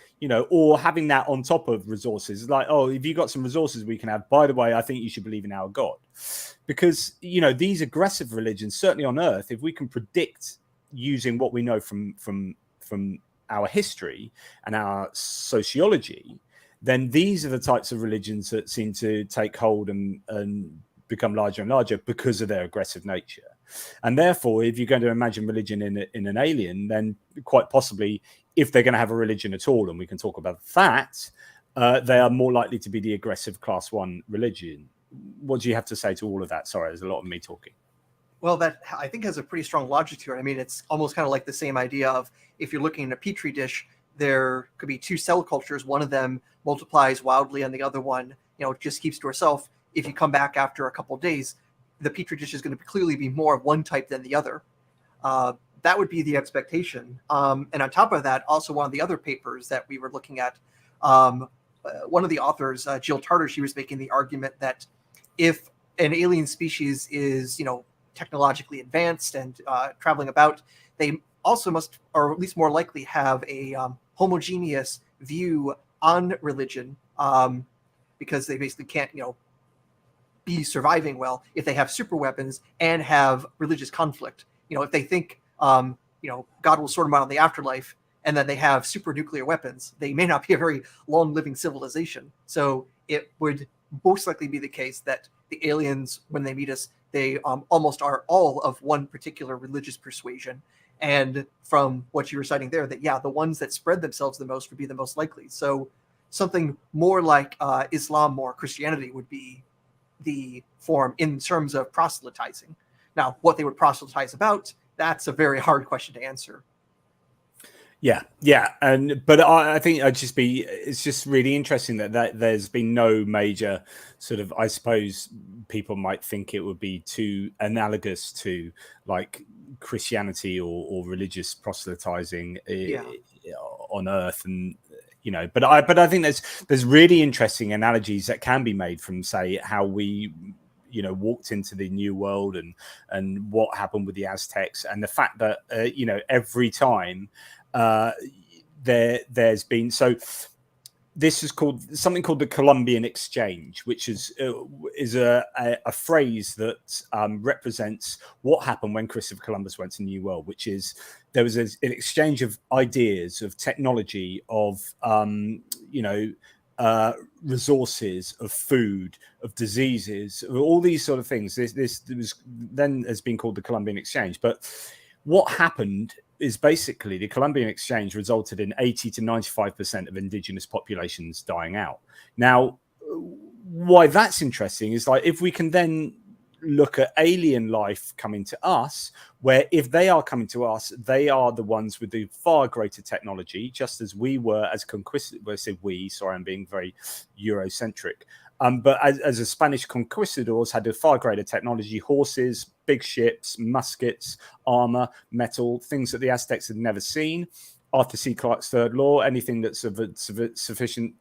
or having that on top of resources, like, oh, if you got some resources we can have, by the way, I think you should believe in our God. Because, these aggressive religions, certainly on Earth, if we can predict using what we know from our history and our sociology, then these are the types of religions that seem to take hold and become larger and larger because of their aggressive nature. And therefore, if you're going to imagine religion in an alien, then quite possibly, if they're going to have a religion at all, and we can talk about that, they are more likely to be the aggressive class 1 religion. What do you have to say to all of that? Sorry, there's a lot of me talking. Well, that I think has a pretty strong logic to it. I mean, it's almost kind of like the same idea of, if you're looking at a petri dish, there could be 2 cell cultures. One of them multiplies wildly and the other one, just keeps to herself. If you come back after a couple of days, the petri dish is going to clearly be more of one type than the other. That would be the expectation. And on top of that, also one of the other papers that we were looking at, one of the authors, Jill Tarter, she was making the argument that if an alien species is, technologically advanced and traveling about, they also must, or at least more likely, have a homogeneous view on religion, because they basically can't, be surviving well if they have super weapons and have religious conflict. If they think, God will sort them out in the afterlife, and then they have super nuclear weapons, they may not be a very long living civilization. So it would most likely be the case that the aliens, when they meet us, they almost are all of one particular religious persuasion. And from what you were citing there, that, yeah, the ones that spread themselves the most would be the most likely. So something more like Islam or Christianity would be the form in terms of proselytizing. Now, what they would proselytize about, that's a very hard question to answer. Yeah. But I think it's just really interesting that there's been no major sort of, I suppose people might think it would be too analogous to like Christianity or religious proselytizing on Earth, and but I think there's really interesting analogies that can be made from, say, how we walked into the New World and what happened with the Aztecs, and the fact that every time there's been, so this is something called the Colombian exchange, which is a phrase that represents what happened when Christopher Columbus went to the New World, which is there was an exchange of ideas, of technology, of resources, of food, of diseases, all these sort of things. This was then has been called the Colombian exchange. But what happened is basically the Colombian exchange resulted in 80 to 95% of indigenous populations dying out. Now, why that's interesting is, like, if we can then look at alien life coming to us, where if they are coming to us, they are the ones with the far greater technology, just as we were as conquistadors. I say we, sorry, I'm being very Eurocentric. But as the Spanish conquistadors had a far greater technology, horses, big ships, muskets, armor, metal, things that the Aztecs had never seen. Arthur C. Clarke's third law, anything that's of a sufficient,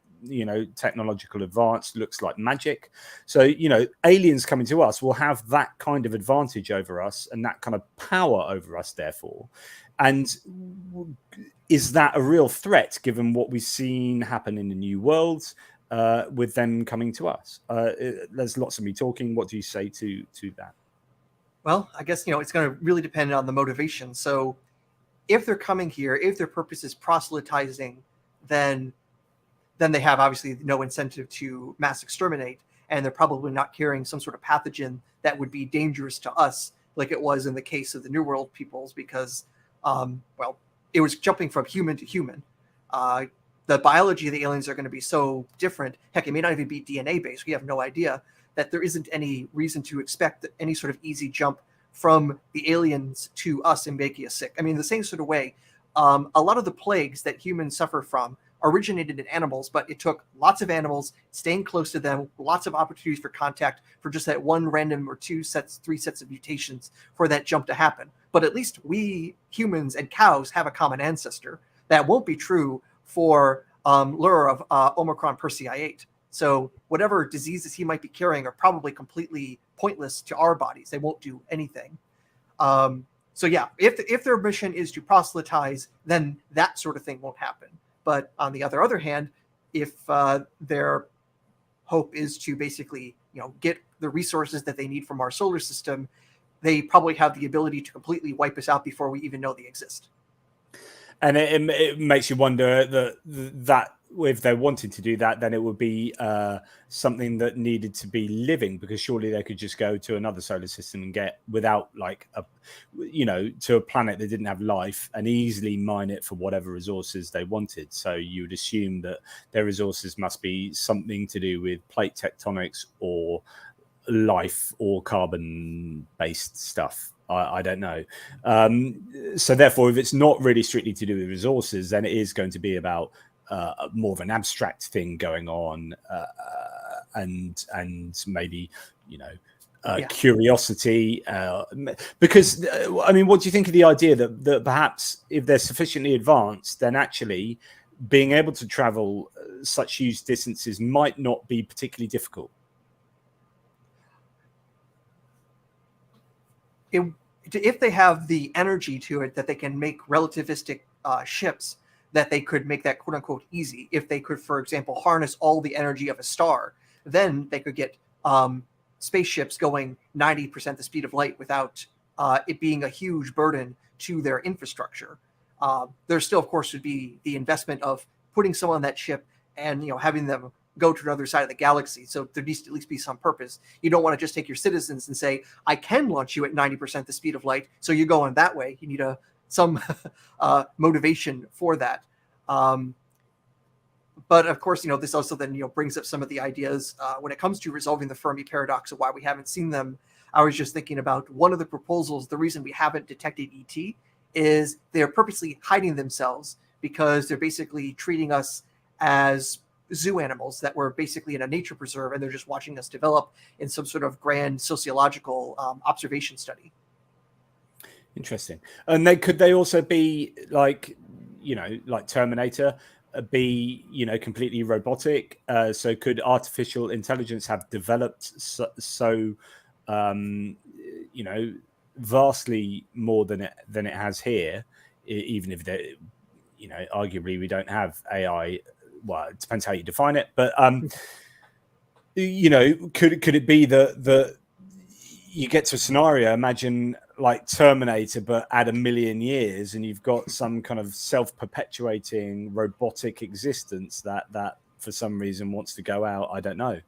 technological advance looks like magic. So, aliens coming to us will have that kind of advantage over us and that kind of power over us, therefore. And is that a real threat given what we've seen happen in the New World? With them coming to us, there's lots of me talking. What do you say to that? Well, I guess it's going to really depend on the motivation. So, if they're coming here, if their purpose is proselytizing, then they have obviously no incentive to mass exterminate, and they're probably not carrying some sort of pathogen that would be dangerous to us, like it was in the case of the New World peoples, because, it was jumping from human to human. The biology of the aliens are going to be so different. Heck, it may not even be DNA based. We have no idea that there isn't any reason to expect any sort of easy jump from the aliens to us and making us sick. I mean, the same sort of way, a lot of the plagues that humans suffer from originated in animals, but it took lots of animals staying close to them, lots of opportunities for contact for just that one random or three sets of mutations for that jump to happen. But at least we humans and cows have a common ancestor. That won't be true for Lure of Omicron Persei 8. So whatever diseases he might be carrying are probably completely pointless to our bodies. They won't do anything. So yeah, if their mission is to proselytize, then that sort of thing won't happen. But on the other hand, if their hope is to basically, get the resources that they need from our solar system, they probably have the ability to completely wipe us out before we even know they exist. And it makes you wonder that if they wanted to do that, then it would be something that needed to be living, because surely they could just go to another solar system and get without to a planet that didn't have life and easily mine it for whatever resources they wanted. So you would assume that their resources must be something to do with plate tectonics or life or carbon based stuff. I don't know. So therefore, if it's not really strictly to do with resources, then it is going to be about more of an abstract thing going on, and maybe curiosity. Because I mean, what do you think of the idea that perhaps if they're sufficiently advanced, then actually being able to travel such huge distances might not be particularly difficult? If they have the energy to it that they can make relativistic ships, that they could make that quote unquote easy. If they could, for example, harness all the energy of a star, then they could get spaceships going 90% the speed of light without it being a huge burden to their infrastructure. There still, of course, would be the investment of putting someone on that ship and having them go to another side of the galaxy. So there needs to at least be some purpose. You don't want to just take your citizens and say, I can launch you at 90% the speed of light, so you're going that way. You need some motivation for that. But of course, this also then brings up some of the ideas when it comes to resolving the Fermi Paradox of why we haven't seen them. I was just thinking about one of the proposals. The reason we haven't detected ET is they're purposely hiding themselves, because they're basically treating us as zoo animals that were basically in a nature preserve, and they're just watching us develop in some sort of grand sociological observation study. Interesting. And could they also be like Terminator, be completely robotic? So could artificial intelligence have developed so vastly more than it has here, even if arguably we don't have AI? Well, it depends how you define it, but could it be that you get to a scenario, imagine like Terminator, but add 1 million years, and you've got some kind of self-perpetuating robotic existence that for some reason wants to go out? I don't know.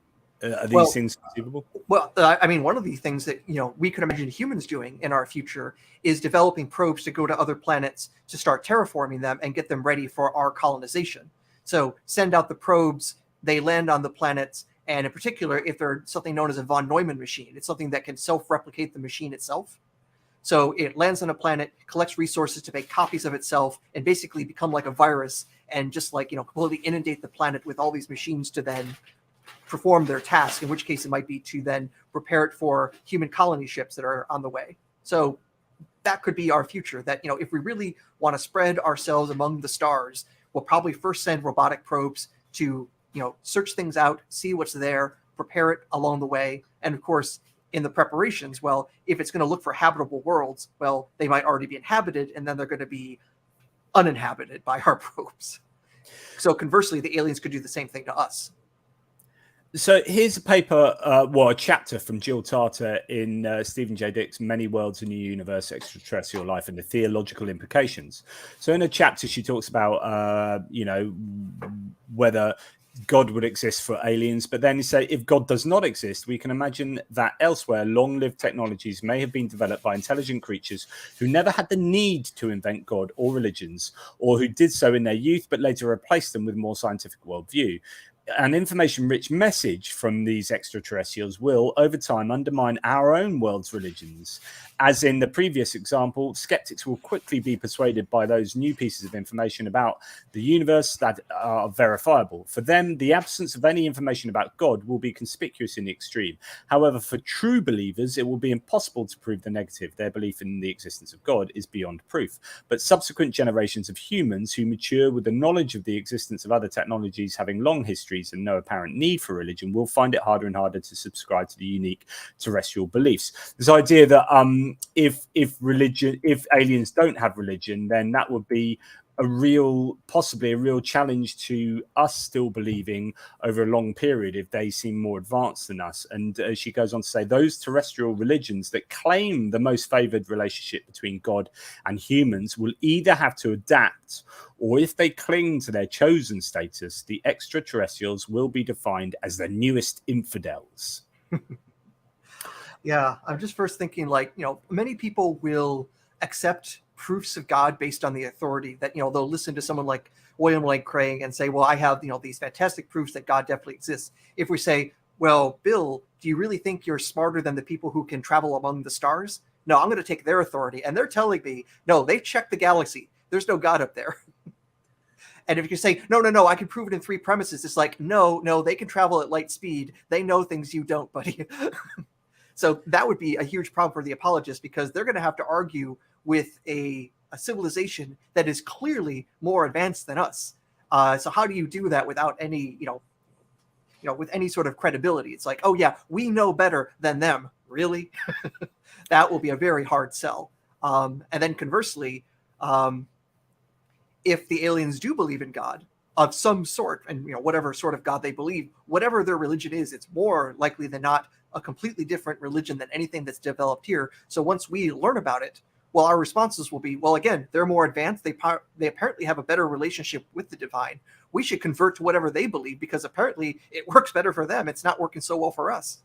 Are these things conceivable? Well, I mean, one of the things that we could imagine humans doing in our future is developing probes to go to other planets to start terraforming them and get them ready for our colonization. So send out the probes, they land on the planets, and in particular, if they're something known as a von Neumann machine, it's something that can self-replicate the machine itself. So it lands on a planet, collects resources to make copies of itself, and basically become like a virus, and just completely inundate the planet with all these machines to then perform their task, in which case it might be to then prepare it for human colony ships that are on the way. So that could be our future, that if we really want to spread ourselves among the stars, we'll probably first send robotic probes to search things out, see what's there, prepare it along the way. And of course, in the preparations, well, if it's going to look for habitable worlds, well, they might already be inhabited, and then they're going to be uninhabited by our probes. So conversely, the aliens could do the same thing to us. So here's a paper, a chapter from Jill Tarter in Stephen J. Dick's Many Worlds in the Universe, Extraterrestrial Life and the Theological Implications. So in a chapter, she talks about, whether God would exist for aliens. But then you say, if God does not exist, we can imagine that elsewhere, long-lived technologies may have been developed by intelligent creatures who never had the need to invent God or religions, or who did so in their youth, but later replaced them with more scientific worldview. an information-rich message from these extraterrestrials will, over time, undermine our own world's religions. As in the previous example, skeptics will quickly be persuaded by those new pieces of information about the universe that are verifiable. For them, the absence of any information about God will be conspicuous in the extreme. However, for true believers, it will be impossible to prove the negative. Their belief in the existence of God is beyond proof. But subsequent generations of humans who mature with the knowledge of the existence of other technologies having long histories and no apparent need for religion will find it harder and harder to subscribe to the unique terrestrial beliefs. This idea that if aliens don't have religion, then that would be possibly a real challenge to us still believing over a long period if they seem more advanced than us. And she goes on to say, those terrestrial religions that claim the most favored relationship between God and humans will either have to adapt, or if they cling to their chosen status, the extraterrestrials will be defined as the newest infidels. Yeah, I'm just first thinking, like, many people will accept proofs of God based on the authority that, they'll listen to someone like William Lane Craig and say, well, I have, these fantastic proofs that God definitely exists. If we say, well, Bill, do you really think you're smarter than the people who can travel among the stars? No, I'm going to take their authority. And they're telling me, no, they checked the galaxy. There's no God up there. And if you say, no, I can prove it in 3 premises, it's like, no, they can travel at light speed. They know things you don't, buddy. So that would be a huge problem for the apologists, because they're going to have to argue with a civilization that is clearly more advanced than us. So how do you do that without any, with any sort of credibility? It's like, oh yeah, we know better than them. Really? That will be a very hard sell. And then conversely, if the aliens do believe in God of some sort, and whatever sort of God they believe, whatever their religion is, it's more likely than not a completely different religion than anything that's developed here. So once we learn about it, well, our responses will be, well, again, they're more advanced. They apparently have a better relationship with the divine. We should convert to whatever they believe, because apparently it works better for them. It's not working so well for us.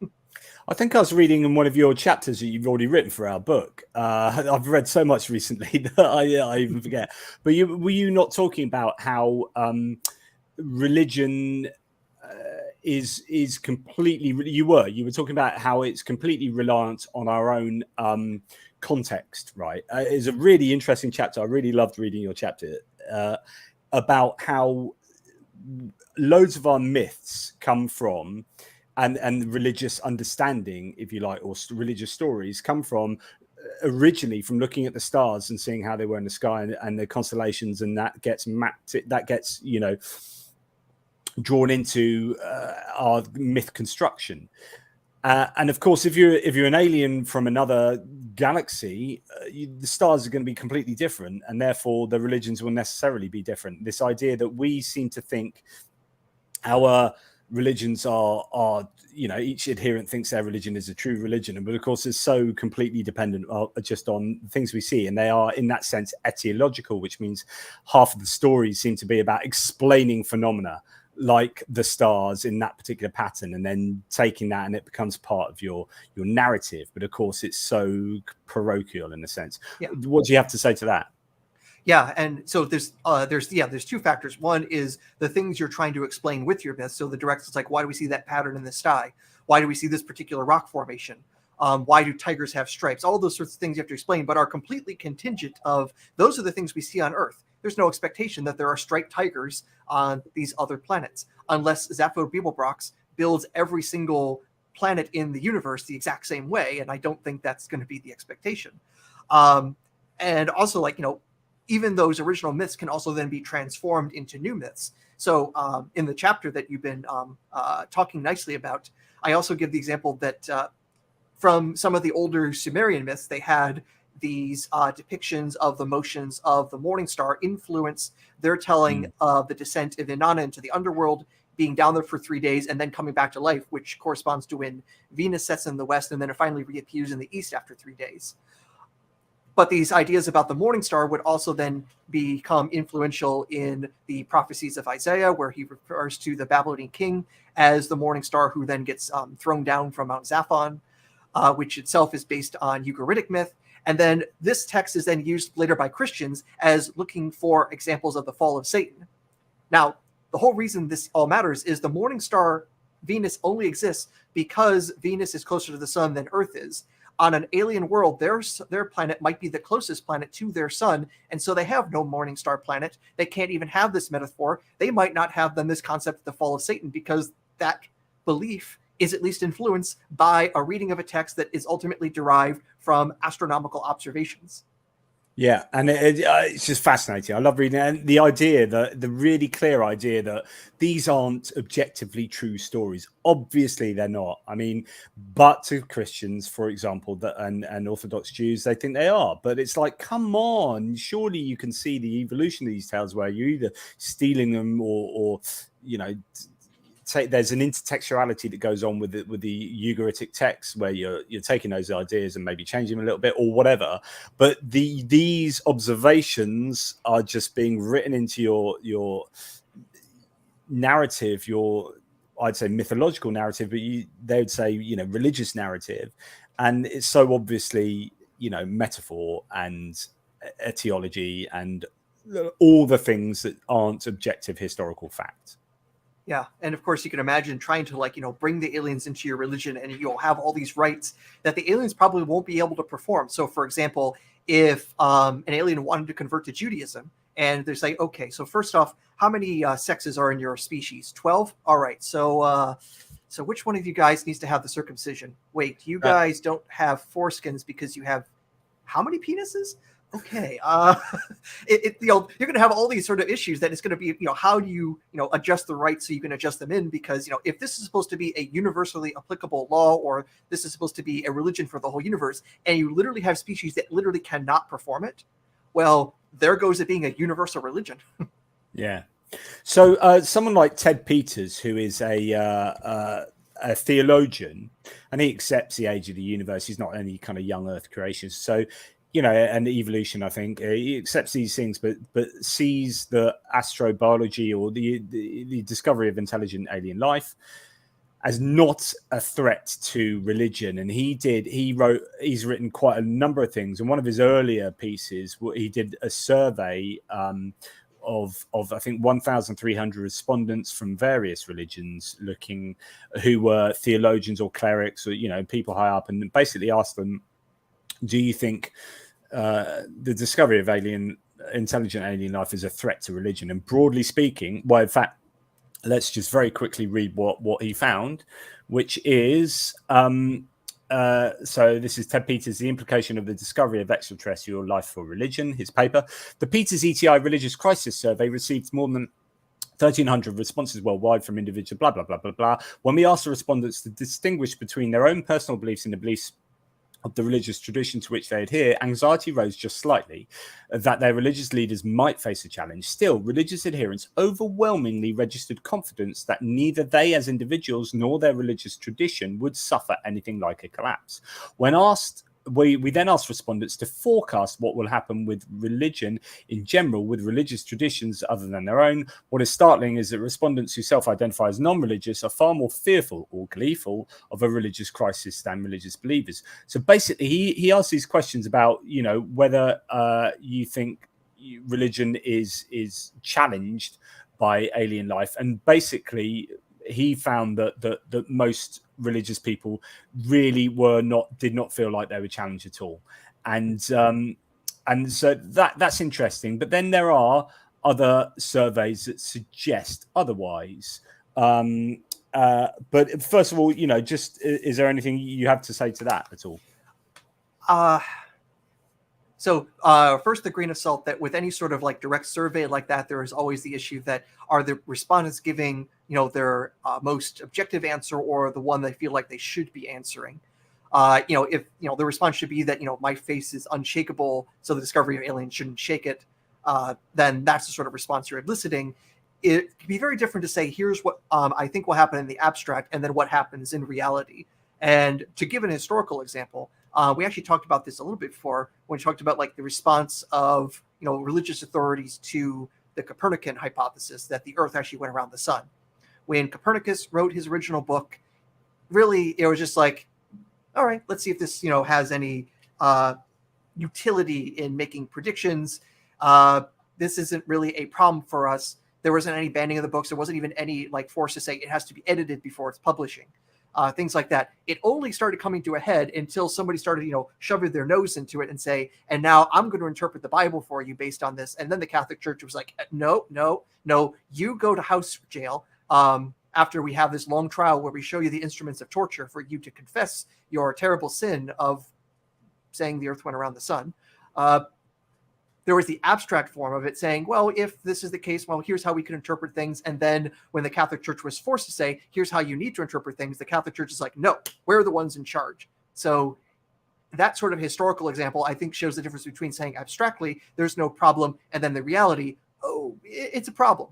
I think I was reading in one of your chapters that you've already written for our book. I've read so much recently that I even forget. But were you not talking about how religion is completely? You were talking about how it's completely reliant on our own context, right? It's a really interesting chapter. I really loved reading your chapter about how loads of our myths come from, and religious understanding, if you like, or religious stories come from originally from looking at the stars and seeing how they were in the sky and the constellations, and that gets mapped, that gets drawn into our myth construction. And of course, if you're an alien from another galaxy, the stars are going to be completely different, and therefore the religions will necessarily be different. This idea that we seem to think our religions are each adherent thinks their religion is a true religion, but of course it's so completely dependent just on things we see, and they are in that sense etiological, which means half of the stories seem to be about explaining phenomena like the stars in that particular pattern, and then taking that and it becomes part of your narrative. But of course it's so parochial in a sense. Yeah. What do you have to say to that? Yeah, and so there's 2 factors. One is the things you're trying to explain with your myth. So the direct is like, why do we see that pattern in the sky? Why do we see this particular rock formation? Why do tigers have stripes? All those sorts of things you have to explain, but are completely contingent of those are the things we see on Earth. There's no expectation that there are striped tigers on these other planets, unless Zaphod Beeblebrox builds every single planet in the universe the exact same way, and I don't think that's going to be the expectation. And also, even those original myths can also then be transformed into new myths. So in the chapter that you've been talking nicely about, I also give the example that from some of the older Sumerian myths, they had these depictions of the motions of the morning star influence their telling of the descent of Inanna into the underworld, being down there for 3 days and then coming back to life, which corresponds to when Venus sets in the west and then it finally reappears in the east after 3 days. But these ideas about the morning star would also then become influential in the prophecies of Isaiah, where he refers to the Babylonian king as the morning star who then gets thrown down from Mount Zaphon, which itself is based on Ugaritic myth. And then this text is then used later by Christians as looking for examples of the fall of Satan. Now, the whole reason this all matters is the morning star Venus only exists because Venus is closer to the sun than Earth is. On an alien world, their planet might be the closest planet to their sun, and so they have no morning star planet. They can't even have this metaphor. They might not have then this concept of the fall of Satan, because that belief is at least influenced by a reading of a text that is ultimately derived from astronomical observations. Yeah, and it's just fascinating. I love reading it. And the idea, the really clear idea that these aren't objectively true stories. Obviously, they're not. I mean, but to Christians, for example, and Orthodox Jews, they think they are. But it's like, come on, surely you can see the evolution of these tales where you're either stealing them or there's an intertextuality that goes on with the Ugaritic text where you're taking those ideas and maybe changing them a little bit or whatever. But these observations are just being written into your narrative, I'd say mythological narrative, but they would say religious narrative, and it's so obviously metaphor and etiology and all the things that aren't objective historical fact. Yeah, and of course you can imagine trying to bring the aliens into your religion, and you'll have all these rites that the aliens probably won't be able to perform. So, for example, if an alien wanted to convert to Judaism, and they say, okay, so first off, how many sexes are in your species? 12? All right, so which one of you guys needs to have the circumcision? Wait, you guys don't have foreskins because you have how many penises? Okay, you're going to have all these sort of issues that it's going to be, how do you, adjust the rights so you can adjust them in? Because, if this is supposed to be a universally applicable law, or this is supposed to be a religion for the whole universe, and you literally have species that literally cannot perform it, well, there goes it being a universal religion. Yeah. So someone like Ted Peters, who is a theologian, and he accepts the age of the universe. He's not any kind of young Earth creationist. So, and evolution, I think he accepts these things, but sees the astrobiology or the discovery of intelligent alien life as not a threat to religion. And he's written quite a number of things. And one of his earlier pieces, he did a survey of I think 1,300 respondents from various religions, who were theologians or clerics or people high up, and basically asked them, do you think the discovery of intelligent alien life is a threat to religion? And broadly speaking, well, in fact, let's just very quickly read what he found, which is so this is Ted Peters, The Implication of the Discovery of Extraterrestrial Life for Religion, his paper. The Peters ETI Religious Crisis Survey received more than 1,300 responses worldwide from individuals, blah, blah, blah, blah, blah. When we asked the respondents to distinguish between their own personal beliefs and the beliefs of the religious tradition to which they adhere, anxiety rose just slightly that their religious leaders might face a challenge. Still, religious adherents overwhelmingly registered confidence that neither they as individuals nor their religious tradition would suffer anything like a collapse. When asked, we then asked respondents to forecast what will happen with religion in general, with religious traditions other than their own. What is startling is that respondents who self-identify as non-religious are far more fearful or gleeful of a religious crisis than religious believers. So basically, he asked these questions about, whether you think religion is challenged by alien life, and basically he found that most religious people really did not feel like they were challenged at all, and so that's interesting. But then there are other surveys that suggest otherwise. But first of all, just is there anything you have to say to that at all? So first, the grain of salt that with any sort of direct survey like that, there is always the issue that are the respondents giving, their most objective answer, or the one they feel like they should be answering. If, the response should be that, my face is unshakable, so the discovery of aliens shouldn't shake it, then that's the sort of response you're eliciting. It can be very different to say, here's what I think will happen in the abstract, and then what happens in reality. And to give an historical example, we actually talked about this a little bit before when we talked about the response of religious authorities to the Copernican hypothesis that the Earth actually went around the sun. When Copernicus wrote his original book, really it was just like, all right, let's see if this has any utility in making predictions. This isn't really a problem for us. There wasn't any banning of the books. There wasn't even any like force to say it has to be edited before it's publishing. Things like that. It only started coming to a head until somebody started, shoving their nose into it and say, and now I'm going to interpret the Bible for you based on this. And then the Catholic Church was like, no, you go to house jail after we have this long trial where we show you the instruments of torture for you to confess your terrible sin of saying the earth went around the sun. There was the abstract form of it saying, well, if this is the case, well, here's how we can interpret things. And then when the Catholic Church was forced to say, here's how you need to interpret things, the Catholic Church is like, no, we're the ones in charge. So that sort of historical example, I think, shows the difference between saying abstractly, there's no problem, and then the reality, oh, it's a problem.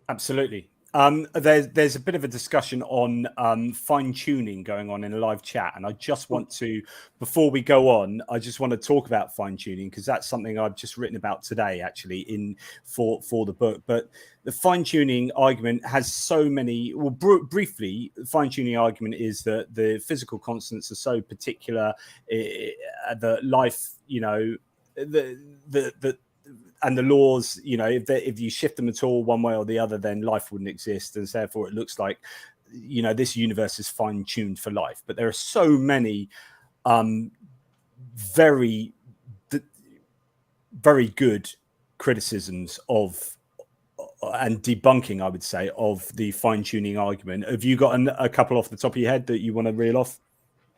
Absolutely. There's a bit of a discussion on fine-tuning going on in a live chat, and I just want to, before we go on, I just want to talk about fine-tuning because that's something I've just written about today, actually, for the book. But the fine-tuning argument has so many. Well, briefly, the fine-tuning argument is that the physical constants are so particular that life, and the laws, if you shift them at all one way or the other, then life wouldn't exist. And therefore, it looks like, this universe is fine-tuned for life. But there are so many very, very good criticisms of and debunking, I would say, of the fine-tuning argument. Have you got a couple off the top of your head that you want to reel off?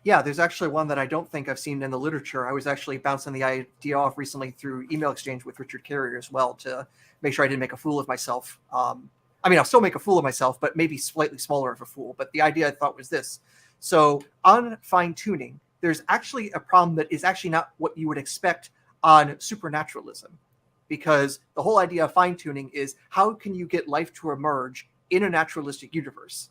Yeah, there's actually one that I don't think I've seen in the literature. I was actually bouncing the idea off recently through email exchange with Richard Carrier as well to make sure I didn't make a fool of myself. I'll still make a fool of myself, but maybe slightly smaller of a fool. But the idea I thought was this. So on fine-tuning, there's actually a problem that is actually not what you would expect on supernaturalism. Because the whole idea of fine-tuning is how can you get life to emerge in a naturalistic universe?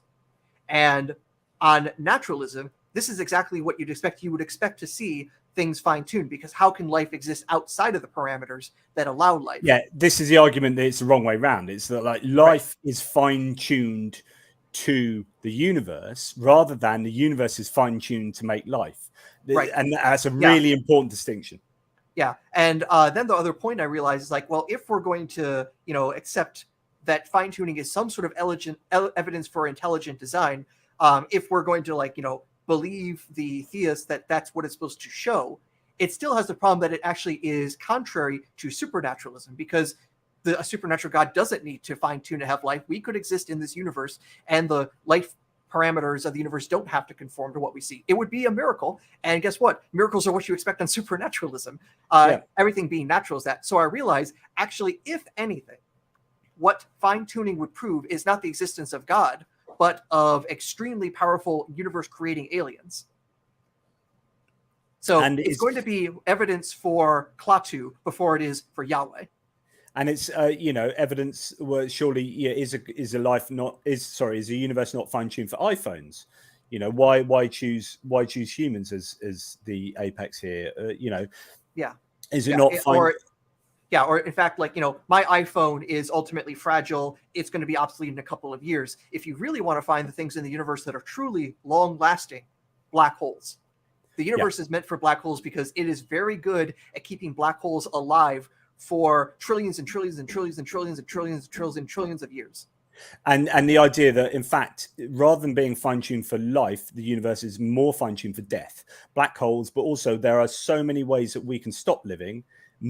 And on naturalism, this is exactly what you'd expect. You would expect to see things fine-tuned because how can life exist outside of the parameters that allow life? Yeah, this is the argument that it's the wrong way around. It's that like life is fine-tuned to the universe rather than the universe is fine-tuned to make life. Right. And that's a really important distinction. Yeah. And then the other point I realized is like, well, if we're going to, accept that fine-tuning is some sort of evidence for intelligent design, if we're going to believe the theist that that's what it's supposed to show, it still has the problem that it actually is contrary to supernaturalism because a supernatural God doesn't need to fine-tune to have life. We could exist in this universe and the life parameters of the universe don't have to conform to what we see. It would be a miracle. And guess what? Miracles are what you expect on supernaturalism. Everything being natural is that. So I realized actually, if anything, what fine-tuning would prove is not the existence of God, but of extremely powerful universe-creating aliens. So it's going to be evidence for Klaatu before it is for Yahweh. And it's evidence. Well, surely, is a universe not fine-tuned for iPhones? Why choose humans as the apex here? Is it not fine? Or in fact, my iPhone is ultimately fragile. It's going to be obsolete in a couple of years. If you really want to find the things in the universe that are truly long-lasting, black holes. The universe is meant for black holes because it is very good at keeping black holes alive for trillions and trillions and trillions and trillions and trillions and trillions and trillions of years. And the idea that, in fact, rather than being fine-tuned for life, the universe is more fine-tuned for death. Black holes, but also there are so many ways that we can stop living,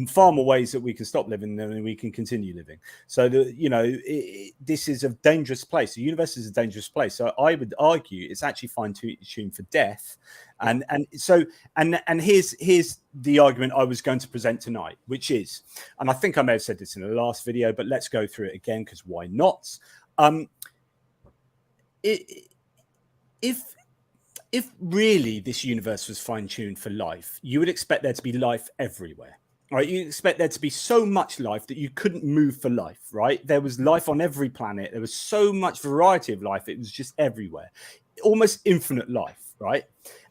far more ways that we can stop living than we can continue living. So this is a dangerous place. The universe is a dangerous place. So I would argue it's actually fine-tuned for death. And here's the argument I was going to present tonight, which is, and I think I may have said this in the last video, but let's go through it again because why not? If really this universe was fine-tuned for life, you would expect there to be life everywhere. Right, you expect there to be so much life that you couldn't move for life, right? There was life on every planet. There was so much variety of life. It was just everywhere, almost infinite life, right?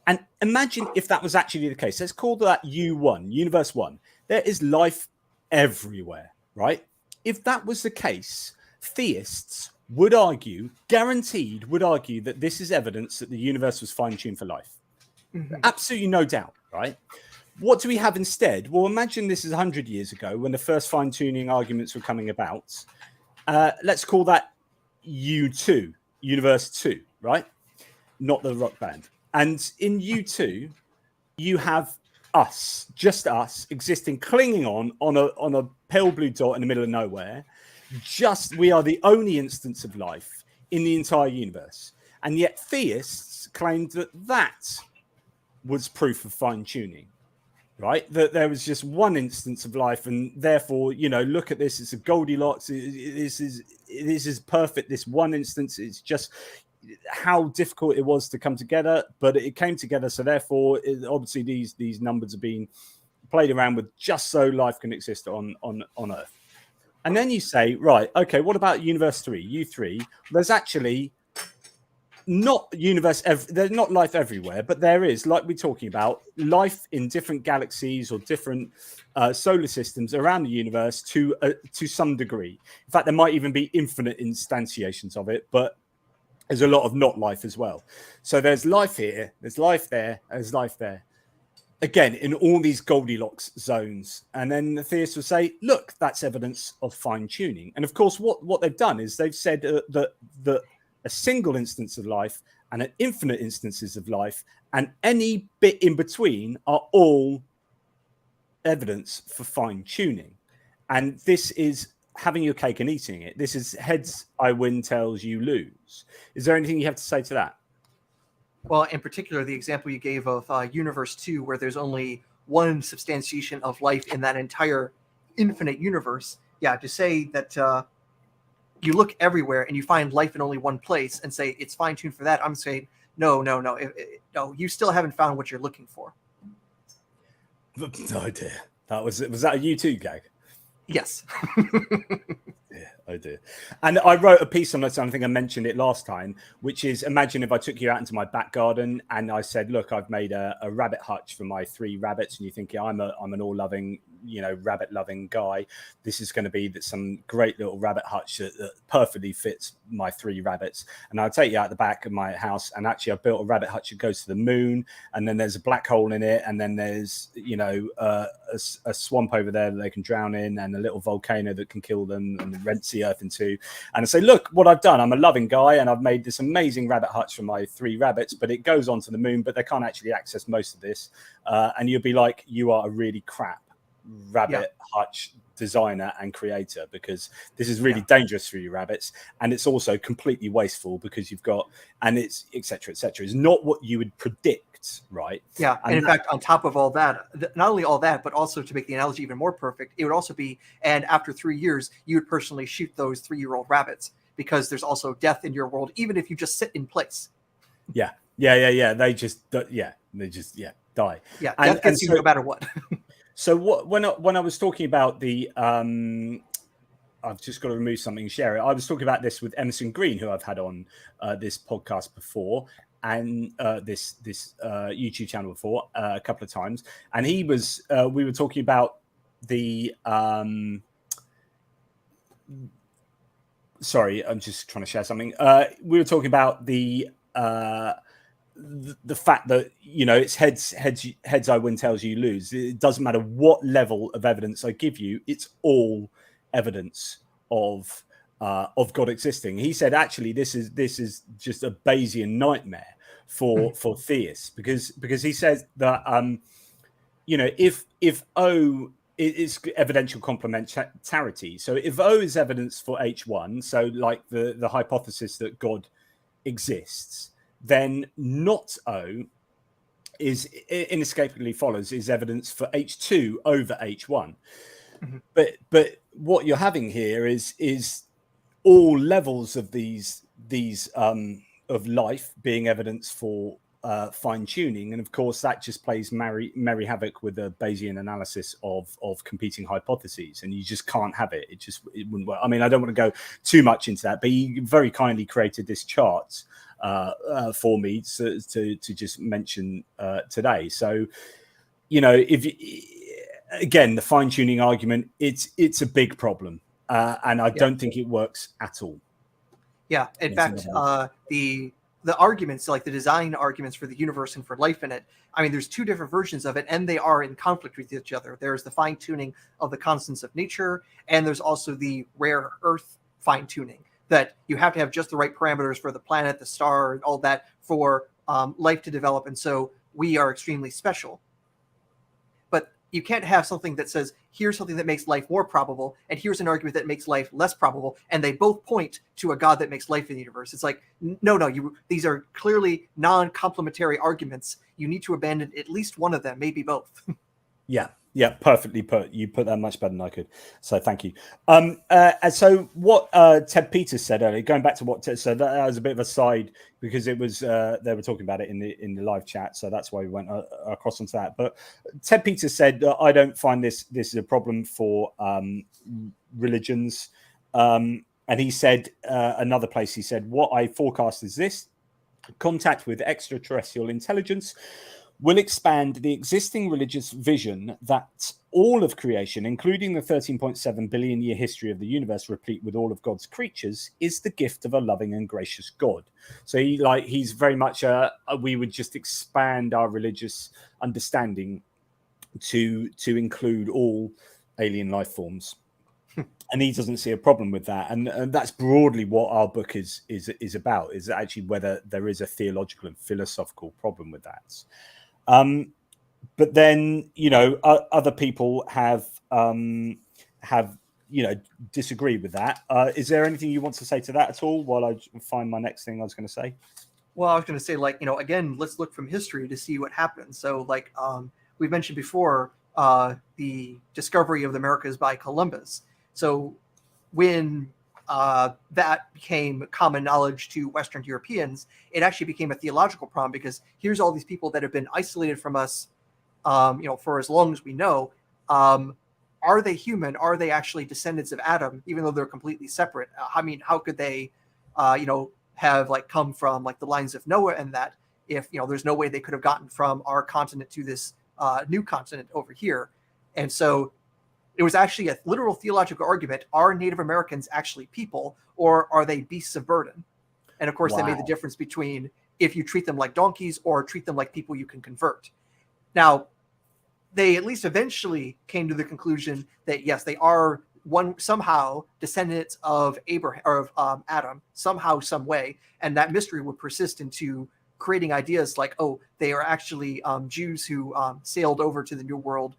And imagine if that was actually the case. Let's call that U1, universe 1. There is life everywhere, right? If that was the case, theists would argue, guaranteed would argue that this is evidence that the universe was fine-tuned for life. Mm-hmm. Absolutely no doubt, right? What do we have instead? Well, imagine this is 100 years ago when the first fine-tuning arguments were coming about. Let's call that U2, Universe 2, right? Not the rock band. And in U2, you have us, just us, existing, clinging on a pale blue dot in the middle of nowhere. We are the only instance of life in the entire universe. And yet theists claimed that was proof of fine-tuning. Right, that there was just one instance of life, and therefore, look at this. It's a Goldilocks. This is perfect. This one instance. It's just how difficult it was to come together, but it came together. So therefore, obviously, these numbers are being played around with just so life can exist on Earth. And then you say, right, okay, what about Universe 3, U3? There's actually not there's not life everywhere, but there is, like we're talking about, life in different galaxies or different solar systems around the universe to some degree. In fact, there might even be infinite instantiations of it, but there's a lot of not life as well. So there's life here, there's life there, there's life there. Again, in all these Goldilocks zones. And then the theists will say, look, that's evidence of fine-tuning. And of course, what they've done is they've said that a single instance of life and an infinite instances of life and any bit in between are all evidence for fine-tuning. And this is having your cake and eating it. This is heads I win, tails you lose. Is there anything you have to say to that? Well, in particular, the example you gave of Universe 2, where there's only one substantiation of life in that entire infinite universe. Yeah, to say that you look everywhere and you find life in only one place and say it's fine-tuned for that, I'm saying no. You still haven't found what you're looking for. No idea. Was that a U2 gag? Yes. Yeah, I do. And I wrote a piece on this, I think I mentioned it last time, which is, imagine if I took you out into my back garden and I said, look, I've made a rabbit hutch for my 3 rabbits, and you think, yeah, I'm an all-loving, rabbit-loving guy. This is going to be some great little rabbit hutch that perfectly fits my 3 rabbits. And I'll take you out the back of my house, and actually I've built a rabbit hutch that goes to the moon, and then there's a black hole in it, and then there's, a swamp over there that they can drown in, and a little volcano that can kill them and rents the earth in 2. And I say, look what I've done. I'm a loving guy, and I've made this amazing rabbit hutch for my 3 rabbits, but it goes onto the moon, but they can't actually access most of this. And you'll be like, you are a really crap rabbit hutch designer and creator, because this is really dangerous for your rabbits, and it's also completely wasteful because you've got, and it's etc. It's not what you would predict, right? And in fact, on top of all that, not only all that, but also to make the analogy even more perfect, it would also be, and after 3 years you would personally shoot those 3-year-old rabbits, because there's also death in your world even if you just sit in place. They just die. Death gets you no matter what. So when I was talking about the, I've just got to remove something and share it. I was talking about this with Emerson Green, who I've had on this podcast before, and this YouTube channel before a couple of times. And we were talking about the, sorry, I'm just trying to share something. We were talking about the fact that, it's heads I win, tails you lose. It doesn't matter what level of evidence I give you, it's all evidence of God existing. He said, actually, this is just a Bayesian nightmare for theists, because he says that if O is evidential complementarity, so if O is evidence for H1, so like the hypothesis that God exists, then not O is inescapably follows is evidence for H2 over H1. But what you're having here is all levels of these of life being evidence for fine tuning, and of course that just plays merry havoc with the Bayesian analysis of competing hypotheses, and you just can't have it. It wouldn't work. I mean, I don't want to go too much into that, but he very kindly created this chart for me to just mention today. So, again, the fine tuning argument, it's a big problem, and I don't think it works at all. In fact, the the arguments, like the design arguments for the universe and for life in it, I mean, there's two different versions of it, and they are in conflict with each other. There's the fine-tuning of the constants of nature, and there's also the rare earth fine-tuning, that you have to have just the right parameters for the planet, the star, and all that for life to develop. And so we are extremely special. But you can't have something that says, here's something that makes life more probable, and here's an argument that makes life less probable, and they both point to a God that makes life in the universe. It's like, no, these are clearly non-complementary arguments. You need to abandon at least one of them, maybe both. Yeah, perfectly put. You put that much better than I could. So thank you. So what Ted Peters said earlier, going back to what Ted said, that was a bit of a side because it was they were talking about it in the live chat, so that's why we went across onto that. But Ted Peters said, I don't find this is a problem for religions, and he said another place. He said, what I forecast is this: contact with extraterrestrial intelligence will expand the existing religious vision that all of creation, including the 13.7 billion year history of the universe, replete with all of God's creatures, is the gift of a loving and gracious God. So he's very much we would just expand our religious understanding to include all alien life forms. And he doesn't see a problem with that, and that's broadly what our book is about. Is actually whether there is a theological and philosophical problem with that. But then, other people have disagreed with that. Is there anything you want to say to that at all while I find my next thing I was going to say? Well, I was going to say, again, let's look from history to see what happened. So, we mentioned before, the discovery of the Americas by Columbus. So when that became common knowledge to Western Europeans, it actually became a theological problem, because here's all these people that have been isolated from us, for as long as we know. Are they human? Are they actually descendants of Adam, even though they're completely separate? I mean, how could they, have come from the lines of Noah, and that if, there's no way they could have gotten from our continent to this new continent over here. And so it was actually a literal theological argument. Are Native Americans actually people, or are they beasts of burden? And of course, They made the difference between if you treat them like donkeys or treat them like people you can convert. Now, they at least eventually came to the conclusion that, yes, they are somehow descendants of Abraham or of Adam, somehow, some way. And that mystery would persist into creating ideas like, oh, they are actually Jews who sailed over to the New World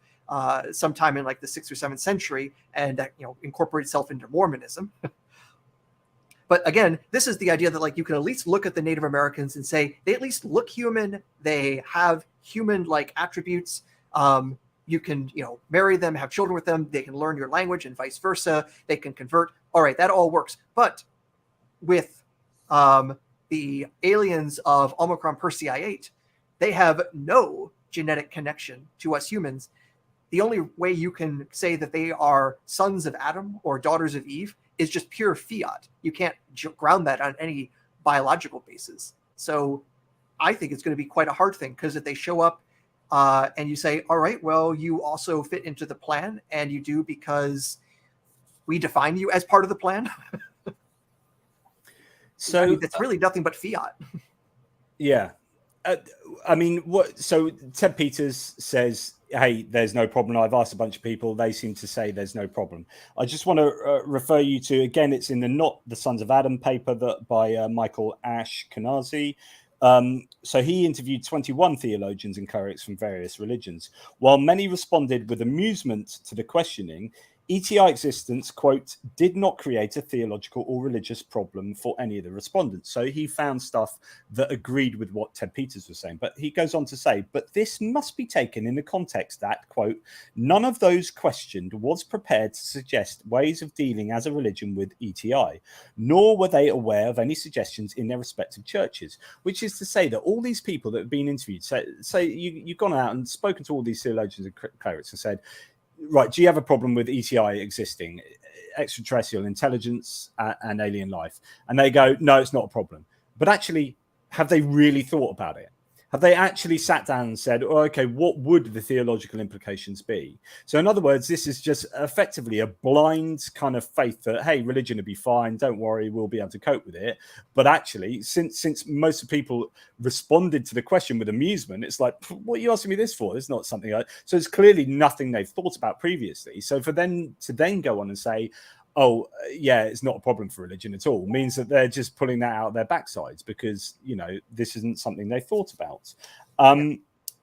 sometime in the 6th or 7th century, and that incorporate itself into Mormonism. But again, this is the idea that you can at least look at the Native Americans and say they at least look human. They have human-like attributes. You can marry them, have children with them. They can learn your language and vice versa. They can convert. All right, that all works. But with the aliens of Omicron Persei 8, they have no genetic connection to us humans. The only way you can say that they are sons of Adam or daughters of Eve is just pure fiat. You can't ground that on any biological basis. So I think it's going to be quite a hard thing, because if they show up and you say, all right, well, you also fit into the plan, and you do because we define you as part of the plan. So it's really nothing but fiat. Yeah. So Ted Peters says, hey, there's no problem. I've asked a bunch of people. They seem to say there's no problem. I just want to refer you to, again, it's in the Not the Sons of Adam paper by Michael Ashkenazi. So he interviewed 21 theologians and clerics from various religions. While many responded with amusement to the questioning, ETI existence, quote, did not create a theological or religious problem for any of the respondents. So he found stuff that agreed with what Ted Peters was saying. But he goes on to say, but this must be taken in the context that, quote, none of those questioned was prepared to suggest ways of dealing as a religion with ETI, nor were they aware of any suggestions in their respective churches, which is to say that all these people that have been interviewed, say you've gone out and spoken to all these theologians and clerics and said, right, do you have a problem with ETI existing, extraterrestrial intelligence and alien life? And they go, no, it's not a problem. But actually, have they really thought about it? Have they actually sat down and said, oh, okay, what would the theological implications be? So in other words, this is just effectively a blind kind of faith that, hey, religion will be fine, don't worry, we'll be able to cope with it. But actually, since most of people responded to the question with amusement, it's like, what are you asking me this for? It's not something so it's clearly nothing they've thought about previously. So for them to then go on and say, oh, yeah, it's not a problem for religion at all, means that they're just pulling that out of their backsides because, you know, this isn't something they thought about. And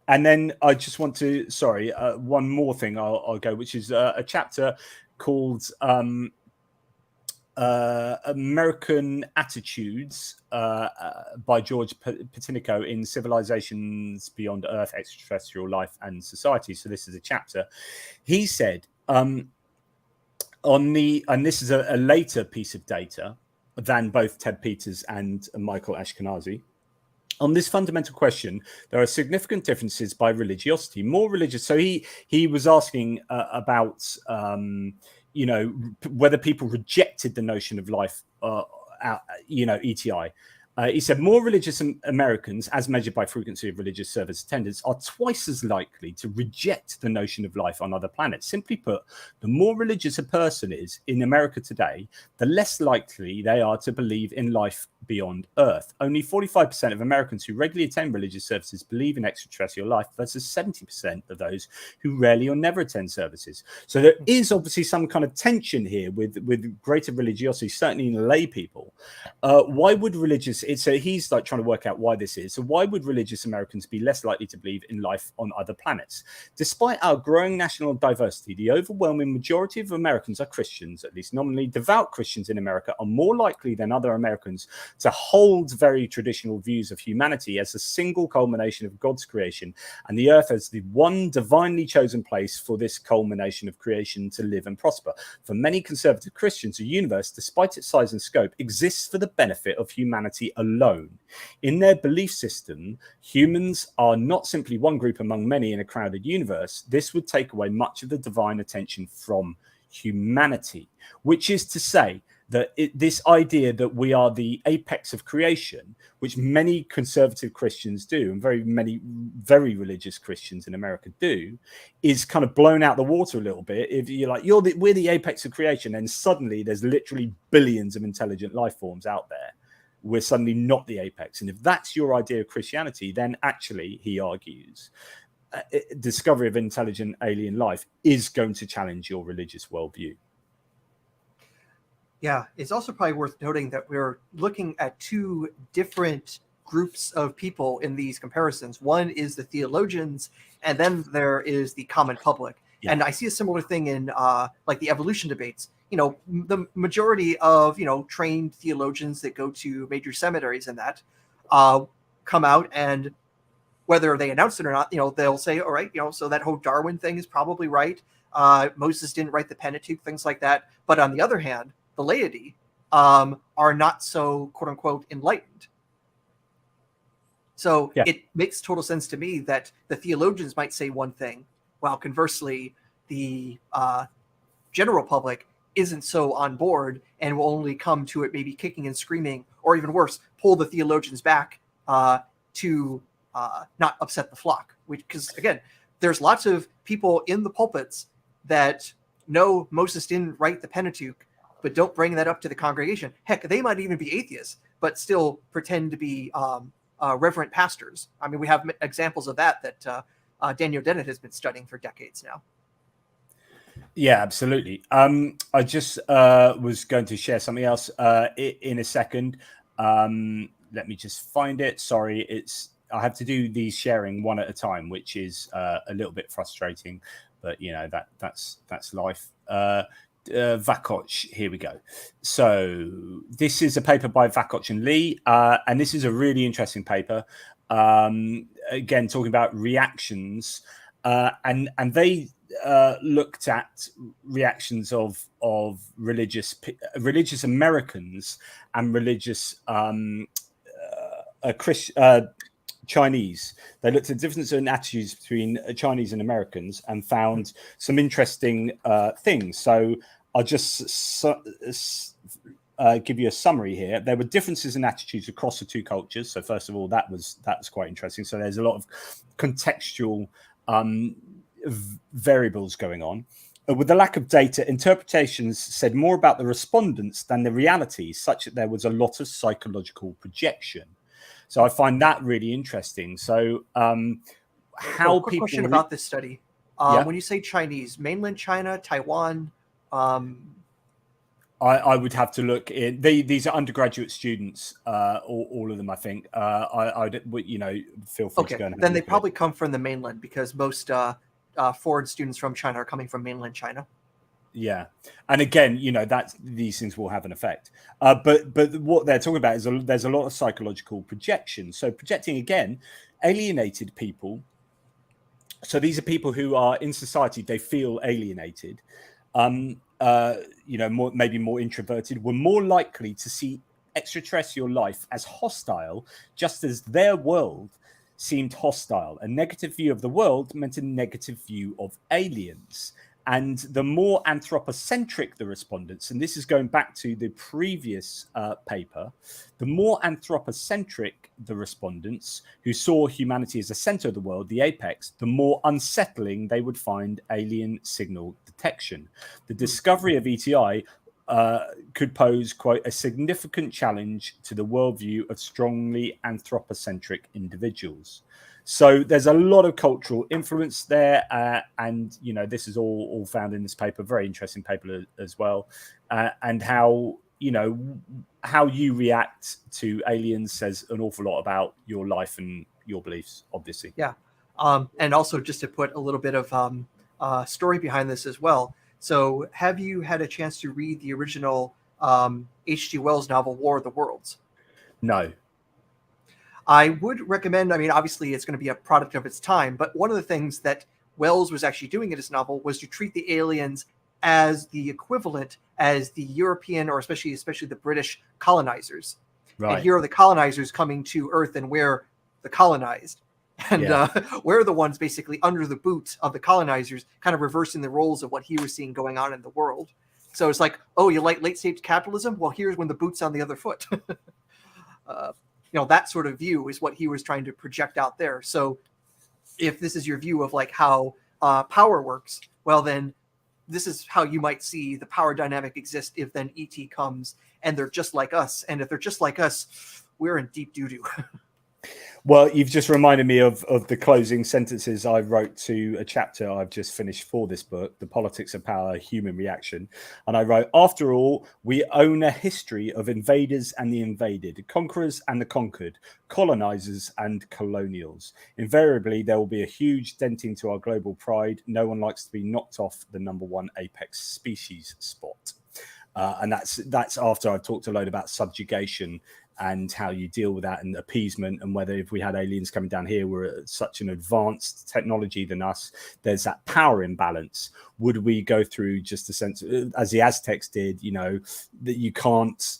then I just want to, one more thing I'll go, which is a chapter called American Attitudes by George Patinico in Civilizations Beyond Earth, Extraterrestrial Life and Society. So this is a chapter. He said, and this is a later piece of data than both Ted Peters and Michael Ashkenazi. On this fundamental question, there are significant differences by religiosity. More religious. So he was asking about you know, whether people rejected the notion of life, you know, ETI. He said more religious Americans, as measured by frequency of religious service attendance, are twice as likely to reject the notion of life on other planets. Simply put, the more religious a person is in America today, the less likely they are to believe in life beyond Earth. Only 45% of Americans who regularly attend religious services believe in extraterrestrial life versus 70% of those who rarely or never attend services. So there is obviously some kind of tension here with greater religiosity, certainly in lay people. Why would religious, he's like trying to work out why this is. So why would religious Americans be less likely to believe in life on other planets? Despite our growing national diversity, the overwhelming majority of Americans are Christians, at least nominally. Devout Christians in America are more likely than other Americans to hold very traditional views of humanity as a single culmination of God's creation and the earth as the one divinely chosen place for this culmination of creation to live and prosper. For many conservative Christians, the universe, despite its size and scope, exists for the benefit of humanity alone. In their belief system, humans are not simply one group among many in a crowded universe. This would take away much of the divine attention from humanity, which is to say that this idea that we are the apex of creation, which many conservative Christians do, and very many very religious Christians in America do, is kind of blown out the water a little bit. If you're like, we're the apex of creation, and suddenly there's literally billions of intelligent life forms out there. We're suddenly not the apex. And if that's your idea of Christianity, then actually, he argues, discovery of intelligent alien life is going to challenge your religious worldview. Yeah, it's also probably worth noting that we're looking at two different groups of people in these comparisons. One is the theologians, and then there is the common public. Yeah. And I see a similar thing in like the evolution debates. You know, the majority of, you know, trained theologians that go to major seminaries and that come out, and whether they announce it or not, you know, they'll say, all right, you know, so that whole Darwin thing is probably right. Moses didn't write the Pentateuch, things like that. But on the other hand, the laity are not so, quote unquote, enlightened. So yeah, it makes total sense to me that the theologians might say one thing, while conversely, the general public isn't so on board and will only come to it maybe kicking and screaming, or even worse, pull the theologians back to not upset the flock. Because again, there's lots of people in the pulpits that know Moses didn't write the Pentateuch, but don't bring that up to the congregation. Heck, they might even be atheists, but still pretend to be reverent pastors. I mean, we have examples of that Daniel Dennett has been studying for decades now. Yeah, absolutely. I just was going to share something else in a second. Let me just find it. Sorry, I have to do these sharing one at a time, which is a little bit frustrating, but you know that's life. Vakoch, here we go. So this is a paper by Vakoch and Lee, and this is a really interesting paper. Again, talking about reactions, and they looked at reactions of religious Americans and religious Chinese. They looked at differences in attitudes between Chinese and Americans and found some interesting things. So I'll just give you a summary here. There were differences in attitudes across the two cultures. So first of all, that was quite interesting. So there's a lot of contextual variables going on. With the lack of data, interpretations said more about the respondents than the reality, such that there was a lot of psychological projection. So I find that really interesting. So how quick people question about this study. When you say Chinese, mainland China, Taiwan, I would have to look in. These are undergraduate students, all of them, I think. I'd feel free to go and have then they probably come from the mainland, because most foreign students from China are coming from mainland China. Yeah, and again, that these things will have an effect. But what they're talking about is there's a lot of psychological projection. So projecting, again, alienated people. So these are people who are in society, they feel alienated. Maybe more introverted, were more likely to see extraterrestrial life as hostile, just as their world seemed hostile. A negative view of the world meant a negative view of aliens. And the more anthropocentric the respondents, and this is going back to the previous paper, the more anthropocentric the respondents who saw humanity as the center of the world, the apex, the more unsettling they would find alien signal detection. The discovery of ETI could pose, quote, a significant challenge to the worldview of strongly anthropocentric individuals. So there's a lot of cultural influence there, and this is all found in this paper. Very interesting paper as well, and how you react to aliens says an awful lot about your life and your beliefs, obviously. Yeah, and also just to put a little bit of story behind this as well. So, have you had a chance to read the original H.G. Wells novel War of the Worlds? No. I would recommend, obviously it's going to be a product of its time, but one of the things that Wells was actually doing in his novel was to treat the aliens as the equivalent as the European, or especially the British colonizers. Right. And here are the colonizers coming to Earth, and we're the colonized. And we're the ones basically under the boot of the colonizers, kind of reversing the roles of what he was seeing going on in the world. So it's like, oh, you like late stage capitalism? Well, here's when the boot's on the other foot. That sort of view is what he was trying to project out there. So if this is your view of like how power works, well, then this is how you might see the power dynamic exist if then ET comes and they're just like us. And if they're just like us, we're in deep doo-doo. Well, you've just reminded me of the closing sentences I wrote to a chapter I've just finished for this book, The Politics of Power, Human Reaction. And I wrote, after all, we own a history of invaders and the invaded, conquerors and the conquered, colonizers and colonials. Invariably, there will be a huge denting to our global pride. No one likes to be knocked off the #1 apex species spot. And that's after I've talked a load about subjugation and how you deal with that and appeasement, and whether if we had aliens coming down here were at such an advanced technology than us, there's that power imbalance. Would we go through just a sense, as the Aztecs did, that you can't,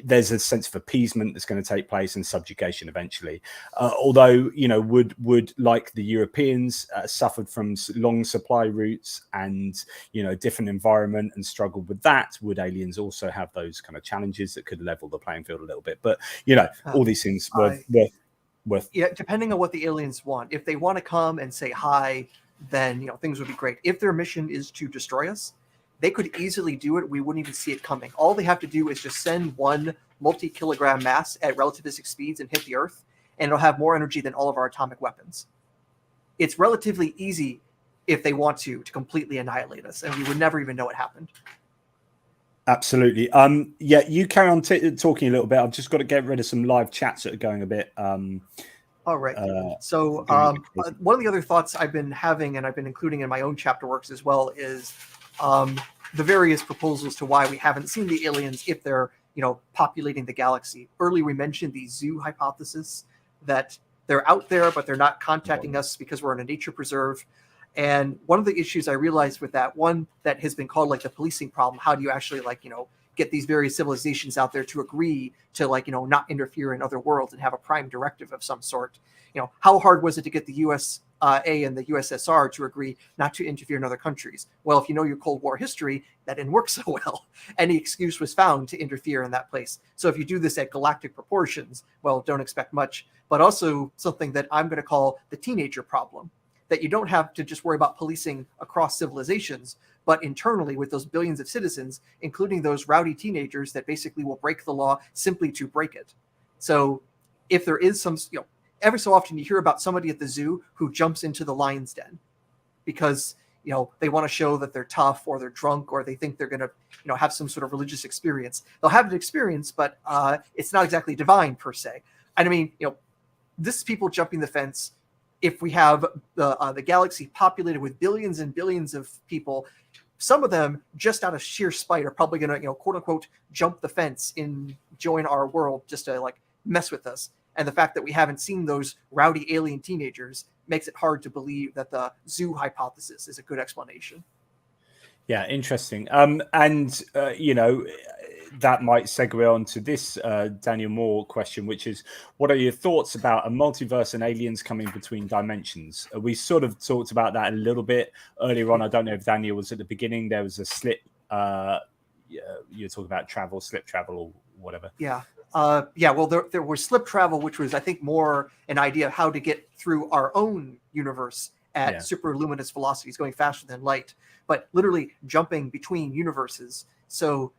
there's a sense of appeasement that's going to take place and subjugation eventually. Although, would like the Europeans suffered from long supply routes and, different environment and struggled with that, would aliens also have those kind of challenges that could level the playing field a little bit? But, all these things were worth. Yeah, depending on what the aliens want. If they want to come and say hi, then, things would be great. If their mission is to destroy us, they could easily do it. We wouldn't even see it coming. All they have to do is just send one multi-kilogram mass at relativistic speeds and hit the Earth, and it'll have more energy than all of our atomic weapons. It's relatively easy if they want to completely annihilate us, and we would never even know it happened. Absolutely. You carry on talking a little bit. I've just got to get rid of some live chats that are going a bit. All right. So one of the other thoughts I've been having, and I've been including in my own chapter works as well, is the various proposals to why we haven't seen the aliens if they're, populating the galaxy. Earlier we mentioned the zoo hypothesis, that they're out there, but they're not contacting us because we're in a nature preserve. And one of the issues I realized with that, one that has been called like the policing problem, how do you actually get these various civilizations out there to agree to, like, not interfere in other worlds and have a prime directive of some sort. How hard was it to get the USA and the USSR to agree not to interfere in other countries? Well, if you know your Cold War history, that didn't work so well. Any excuse was found to interfere in that place. So if you do this at galactic proportions, well, don't expect much. But also something that I'm going to call the teenager problem, that you don't have to just worry about policing across civilizations, but internally with those billions of citizens, including those rowdy teenagers that basically will break the law simply to break it. So if there is some, every so often you hear about somebody at the zoo who jumps into the lion's den because, they want to show that they're tough, or they're drunk, or they think they're going to, have some sort of religious experience. They'll have an experience, but it's not exactly divine per se. And I mean, this is people jumping the fence. If we have the galaxy populated with billions and billions of people, some of them, just out of sheer spite, are probably going to, quote unquote, jump the fence and join our world just to, like, mess with us. And the fact that we haven't seen those rowdy alien teenagers makes it hard to believe that the zoo hypothesis is a good explanation. Yeah, interesting. That might segue on to this Daniel Moore question, which is, what are your thoughts about a multiverse and aliens coming between dimensions? We sort of talked about that a little bit earlier on. I don't know if Daniel was at the beginning. There was a slip. You were talking about travel, slip travel, or whatever. Yeah. Well, there was slip travel, which was, I think, more an idea of how to get through our own universe at super luminous velocities, going faster than light, but literally jumping between universes. So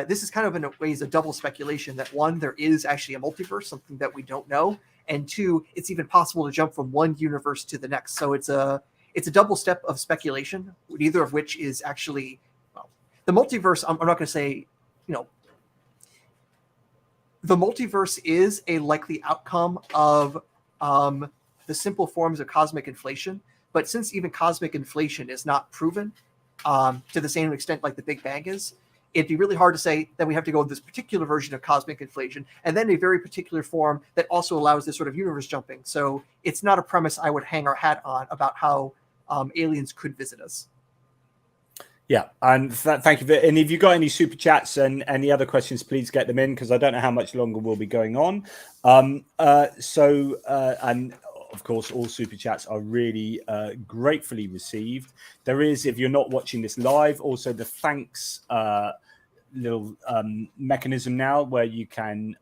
this is kind of, in ways, a double speculation that, one, there is actually a multiverse, something that we don't know, and two, it's even possible to jump from one universe to the next. So it's a double step of speculation, neither of which is actually, well, the multiverse. I'm not going to say, the multiverse is a likely outcome of the simple forms of cosmic inflation. But since even cosmic inflation is not proven to the same extent like the Big Bang is, it'd be really hard to say that we have to go with this particular version of cosmic inflation and then a very particular form that also allows this sort of universe jumping. So it's not a premise I would hang our hat on about how aliens could visit us. Yeah, and thank you. And if you've got any super chats and any other questions, please get them in, because I don't know how much longer we'll be going on. And of course, all super chats are really gratefully received. There is, if you're not watching this live, also the thanks little mechanism now where you can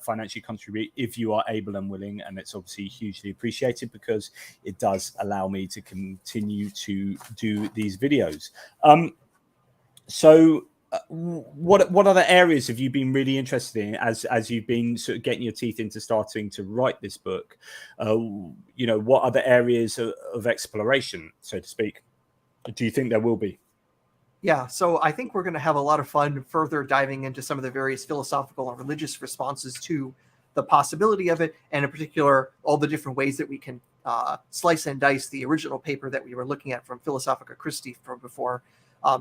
financially contribute if you are able and willing, and it's obviously hugely appreciated because it does allow me to continue to do these videos. What other areas have you been really interested in as you've been sort of getting your teeth into starting to write this book? What other areas of exploration, so to speak, do you think there will be? Yeah, so I think we're going to have a lot of fun further diving into some of the various philosophical and religious responses to the possibility of it, and in particular, all the different ways that we can slice and dice the original paper that we were looking at from Philosophica Christi from before,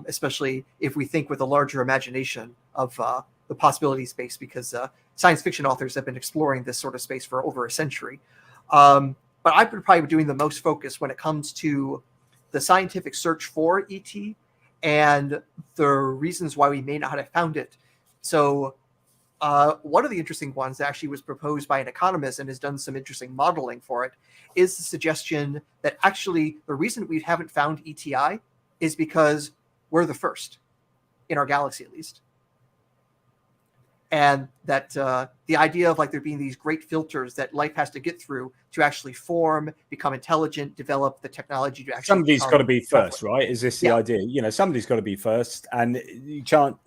especially if we think with a larger imagination of the possibility space, because science fiction authors have been exploring this sort of space for over a century. But I've been probably doing the most focus when it comes to the scientific search for ET and the reasons why we may not have found it. So one of the interesting ones that actually was proposed by an economist and has done some interesting modeling for it is the suggestion that actually the reason we haven't found ETI is because we're the first in our galaxy, at least. And that the idea of, like, there being these great filters that life has to get through to actually form, become intelligent, develop the technology to actually. Somebody's got to be first, right? Is this the idea? Somebody's got to be first, and you can't.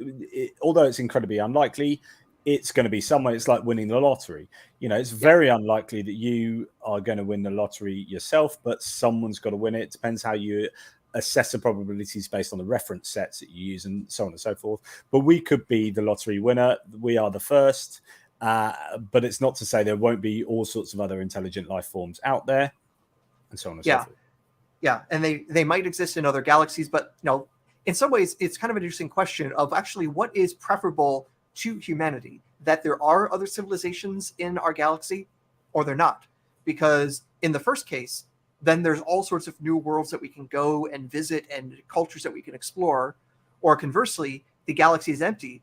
Although it's incredibly unlikely, it's going to be someone. It's like winning the lottery. It's very unlikely that you are going to win the lottery yourself, but someone's got to win it. It depends how you assess the probabilities based on the reference sets that you use and so on and so forth. But we could be the lottery winner. We are the first, but it's not to say there won't be all sorts of other intelligent life forms out there, and so on and so forth. Yeah, and they might exist in other galaxies, but in some ways it's kind of an interesting question of actually what is preferable to humanity, that there are other civilizations in our galaxy or they're not. Because in the first case, then there's all sorts of new worlds that we can go and visit and cultures that we can explore. Or conversely, the galaxy is empty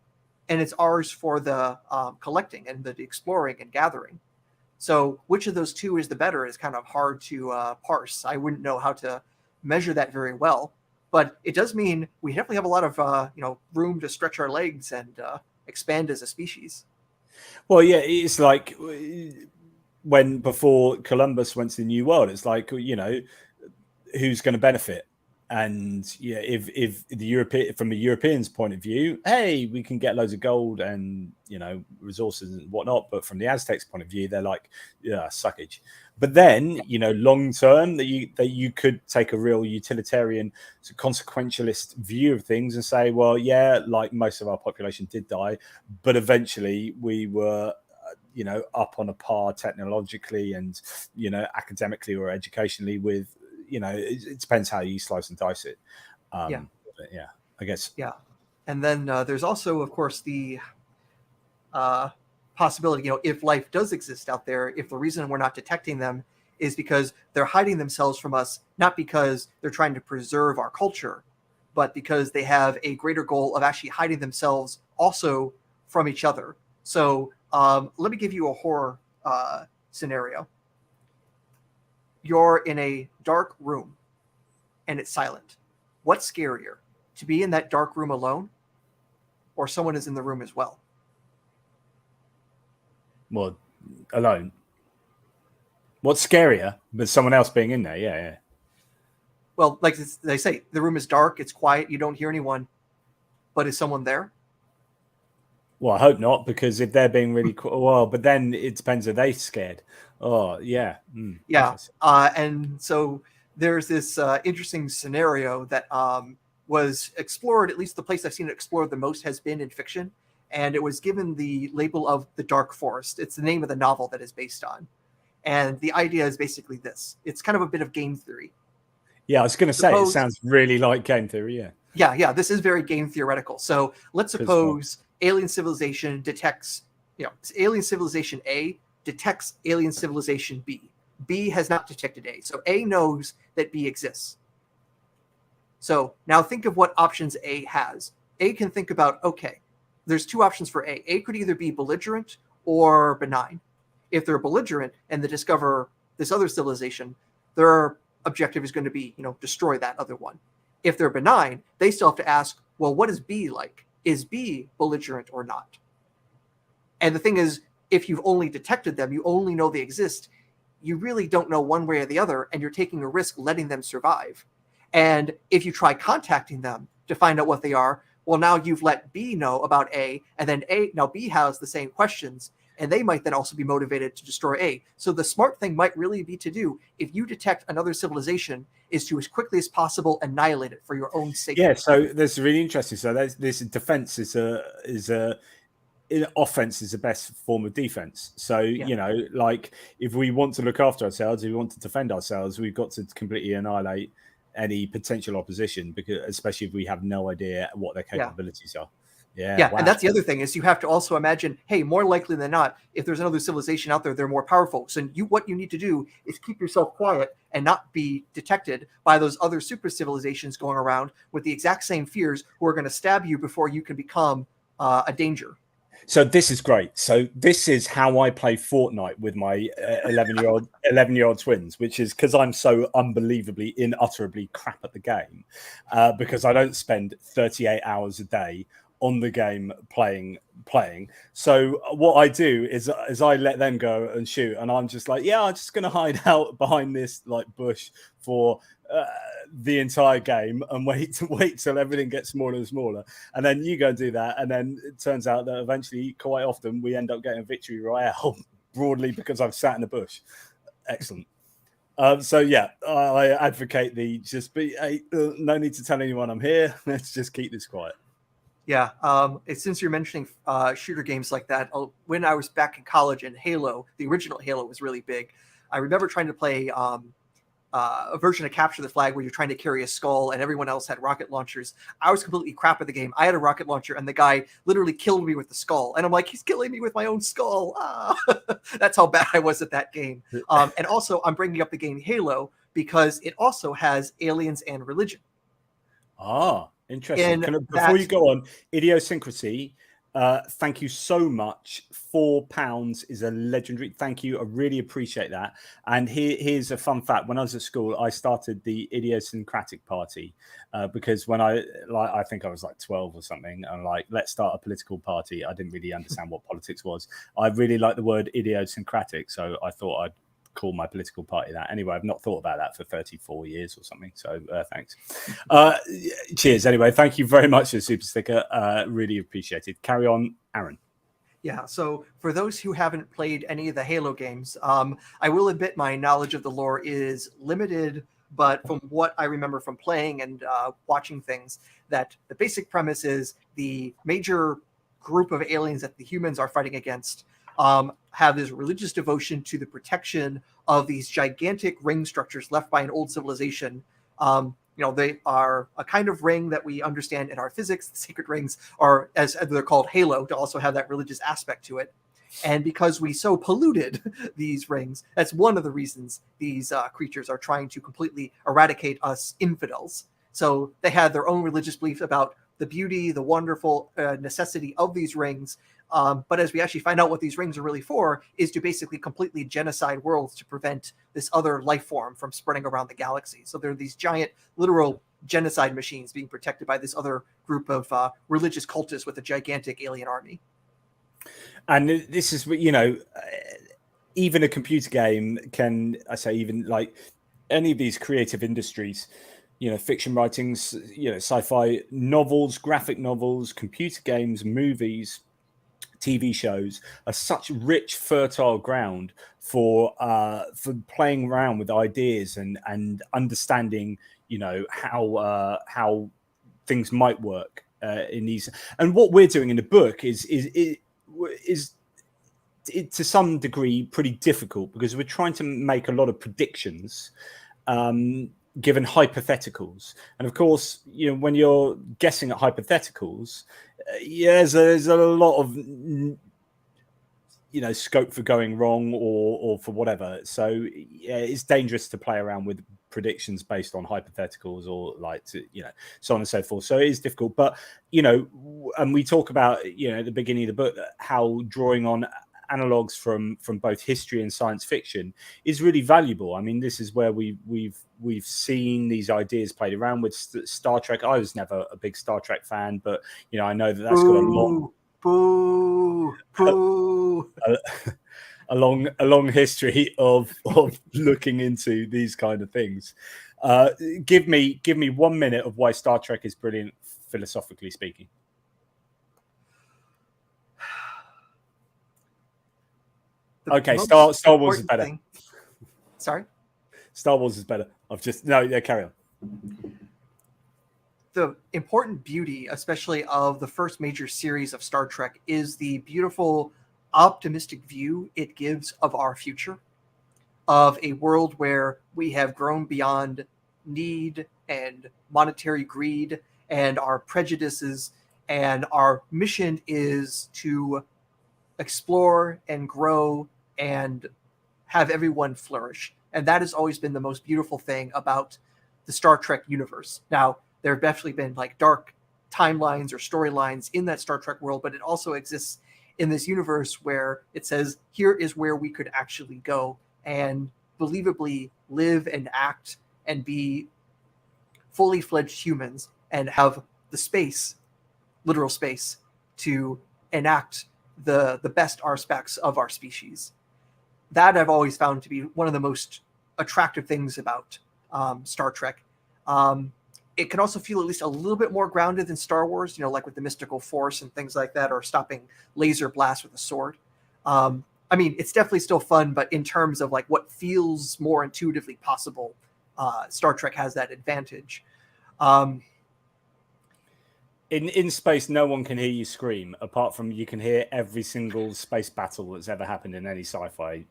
and it's ours for the collecting and the exploring and gathering. So which of those two is the better is kind of hard to parse. I wouldn't know how to measure that very well, but it does mean we definitely have a lot of room to stretch our legs and expand as a species. Well, yeah, it's like when before Columbus went to the New World, it's like, who's going to benefit? And yeah, if the European, from a European's point of view, hey, we can get loads of gold and resources and whatnot, but from the Aztecs' point of view, they're like, yeah, suckage. But then long term, that you could take a real utilitarian, consequentialist view of things and say, well, yeah, like most of our population did die, but eventually we were up on a par technologically and academically or educationally with. It depends how you slice and dice it. I guess. Yeah. And then there's also, of course, the possibility, if life does exist out there, if the reason we're not detecting them is because they're hiding themselves from us, not because they're trying to preserve our culture, but because they have a greater goal of actually hiding themselves also from each other. So let me give you a horror scenario. You're in a dark room and it's silent. What's scarier, to be in that dark room alone or someone is in the room as well? Well, alone. What's scarier, but someone else being in there? Yeah. Well, like they say, the room is dark, it's quiet, you don't hear anyone, but is someone there? Well, I hope not, because if they're being really but then it depends. Are they scared? Oh, yeah. Yeah. And so there's this interesting scenario that was explored, at least the place I've seen it explored the most has been in fiction. And it was given the label of The Dark Forest. It's the name of the novel that is based on. And the idea is basically this. It's kind of a bit of game theory. Yeah, I was going to say, it sounds really like game theory, yeah. Yeah, this is very game theoretical. So let's suppose alien civilization detects, alien civilization A detects alien civilization B. B has not detected A. So A knows that B exists. So now think of what options A has. A can think about, okay, there's two options for A. A could either be belligerent or benign. If they're belligerent and they discover this other civilization, their objective is going to be, destroy that other one. If they're benign, they still have to ask, well, what is B like? Is B belligerent or not? And the thing is, if you've only detected them, you only know they exist, you really don't know one way or the other, and you're taking a risk letting them survive. And if you try contacting them to find out what they are, well, now you've let B know about A, and then now B has the same questions, and they might then also be motivated to destroy A. So the smart thing might really be to do, if you detect another civilization, is to as quickly as possible annihilate it for your own sake. Yeah, so that's really interesting. So this defense is offense is the best form of defense. So like if we want to look after ourselves, if we want to defend ourselves, we've got to completely annihilate any potential opposition, because especially if we have no idea what their capabilities are. Yeah, wow. And that's the other thing is you have to also imagine, hey, more likely than not, if there's another civilization out there, they're more powerful. So what you need to do is keep yourself quiet and not be detected by those other super civilizations going around with the exact same fears, who are going to stab you before you can become a danger. So this is great. So this is how I play Fortnite with my 11-year-old twins, which is because I'm so unbelievably, unutterably crap at the game, because I don't spend 38 hours a day on the game playing. So what I do is I let them go and shoot, and I'm just like, yeah, I'm just going to hide out behind this like bush for the entire game and wait till everything gets smaller and smaller, and then you go and do that, and then it turns out that eventually, quite often, we end up getting a victory royale broadly because I've sat in the bush. Excellent. So yeah, I advocate no need to tell anyone I'm here. Let's just keep this quiet. Yeah, since you're mentioning shooter games like that, when I was back in college and Halo, the original Halo was really big. I remember trying to play a version of Capture the Flag where you're trying to carry a skull and everyone else had rocket launchers. I was completely crap at the game. I had a rocket launcher and the guy literally killed me with the skull. And I'm like, he's killing me with my own skull. That's how bad I was at that game. And also, I'm bringing up the game Halo because it also has aliens and religion. Interesting. Before you go on, idiosyncrasy, Thank you so much. £4 is a legendary. Thank you. I really appreciate that. And here's a fun fact. When I was at school, I started the idiosyncratic party because when I think I was like 12 or something, and like, let's start a political party. I didn't really understand what politics was. I really like the word idiosyncratic, so I thought I'd call my political party that. Anyway, I've not thought about that for 34 years or something, so thanks. Cheers anyway. Thank you very much for the super sticker. Really appreciate it. Carry on, Aaron. Yeah, so for those who haven't played any of the Halo games, I will admit my knowledge of the lore is limited, but from what I remember from playing and watching things, that the basic premise is the major group of aliens that the humans are fighting against have this religious devotion to the protection of these gigantic ring structures left by an old civilization. They are a kind of ring that we understand in our physics. The sacred rings are, as they're called, halo, to also have that religious aspect to it. And because we so polluted these rings, that's one of the reasons these creatures are trying to completely eradicate us infidels. So they had their own religious beliefs about the beauty, the wonderful necessity of these rings. But as we actually find out what these rings are really for, is to basically completely genocide worlds to prevent this other life form from spreading around the galaxy. So there are these giant, literal genocide machines being protected by this other group of religious cultists with a gigantic alien army. And this is, even a computer game can, I say, even like any of these creative industries, fiction writings, sci-fi novels, graphic novels, computer games, movies, TV shows are such rich, fertile ground for playing around with ideas and understanding, how things might work in these. And what we're doing in the book is to some degree pretty difficult because we're trying to make a lot of predictions. Given hypotheticals, and of course, when you're guessing at hypotheticals, there's a lot of scope for going wrong or for whatever. So yeah, it's dangerous to play around with predictions based on hypotheticals or so on and so forth. So it is difficult, but and we talk about at the beginning of the book how drawing on analogs from both history and science fiction is really valuable. I mean, this is where we've seen these ideas played around with Star Trek. I was never a big Star Trek fan, but I know that's got a long history of looking into these kind of things. Give me 1 minute of why Star Trek is brilliant, philosophically speaking. Okay, Star Wars is better. Thing. Sorry? Star Wars is better. Carry on. The important beauty, especially of the first major series of Star Trek, is the beautiful, optimistic view it gives of our future, of a world where we have grown beyond need and monetary greed and our prejudices, and our mission is to explore and grow and have everyone flourish. And that has always been the most beautiful thing about the Star Trek universe. Now, there have definitely been like dark timelines or storylines in that Star Trek world, but it also exists in this universe where it says, here is where we could actually go and believably live and act and be fully fledged humans and have the space, literal space, to enact the best aspects of our species. That I've always found to be one of the most attractive things about Star Trek. It can also feel at least a little bit more grounded than Star Wars, like with the mystical force and things like that, or stopping laser blasts with a sword. I mean, it's definitely still fun, but in terms of like what feels more intuitively possible, Star Trek has that advantage. In space, no one can hear you scream, apart from you can hear every single space battle that's ever happened in any sci-fi.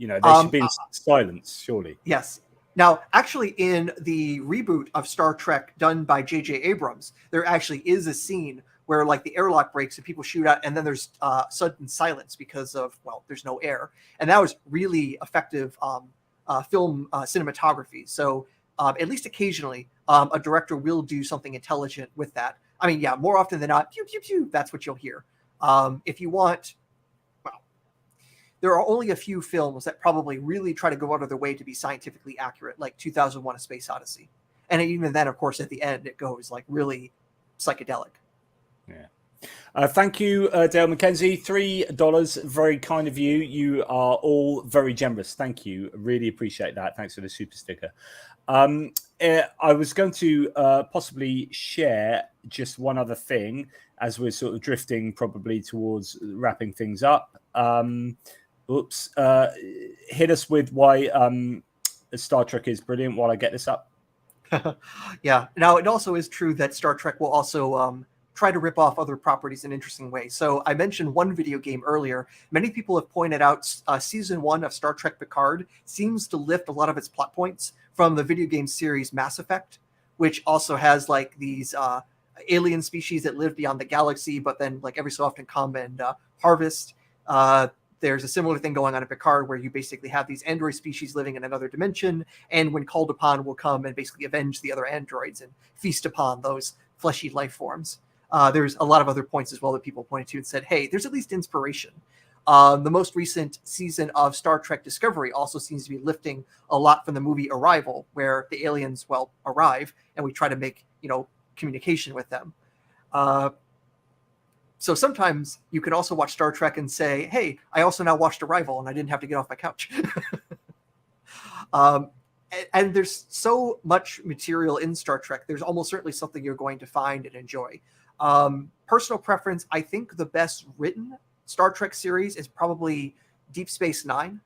There should be in silence, surely. Yes. Now, actually, in the reboot of Star Trek done by J.J. Abrams, there actually is a scene where like the airlock breaks and people shoot out, and then there's sudden silence because of, there's no air. And that was really effective film cinematography. So at least occasionally, a director will do something intelligent with that. I mean, yeah, more often than not, pew, pew, pew, that's what you'll hear. If you want, well, there are only a few films that probably really try to go out of their way to be scientifically accurate, like 2001: A Space Odyssey. And even then, of course, at the end, it goes like really psychedelic. Yeah. Thank you, Dale McKenzie. $3, very kind of you. You are all very generous. Thank you. Really appreciate that. Thanks for the super sticker. I was going to possibly share just one other thing as we're sort of drifting probably towards wrapping things up. Hit us with why Star Trek is brilliant while I get this up. Yeah. Now, it also is true that Star Trek will also try to rip off other properties in interesting ways. So I mentioned one video game earlier. Many people have pointed out season 1 of Star Trek Picard seems to lift a lot of its plot points from the video game series Mass Effect, which also has like these alien species that live beyond the galaxy, but then like every so often come and harvest. There's a similar thing going on in Picard where you basically have these android species living in another dimension, and when called upon will come and basically avenge the other androids and feast upon those fleshy life forms. There's a lot of other points as well that people pointed to and said, hey, there's at least inspiration. The most recent season of Star Trek Discovery also seems to be lifting a lot from the movie Arrival, where the aliens, well, arrive and we try to make, communication with them. So sometimes you can also watch Star Trek and say, hey, I also now watched Arrival and I didn't have to get off my couch. And there's so much material in Star Trek. There's almost certainly something you're going to find and enjoy. Personal preference, I think the best written Star Trek series is probably Deep Space Nine.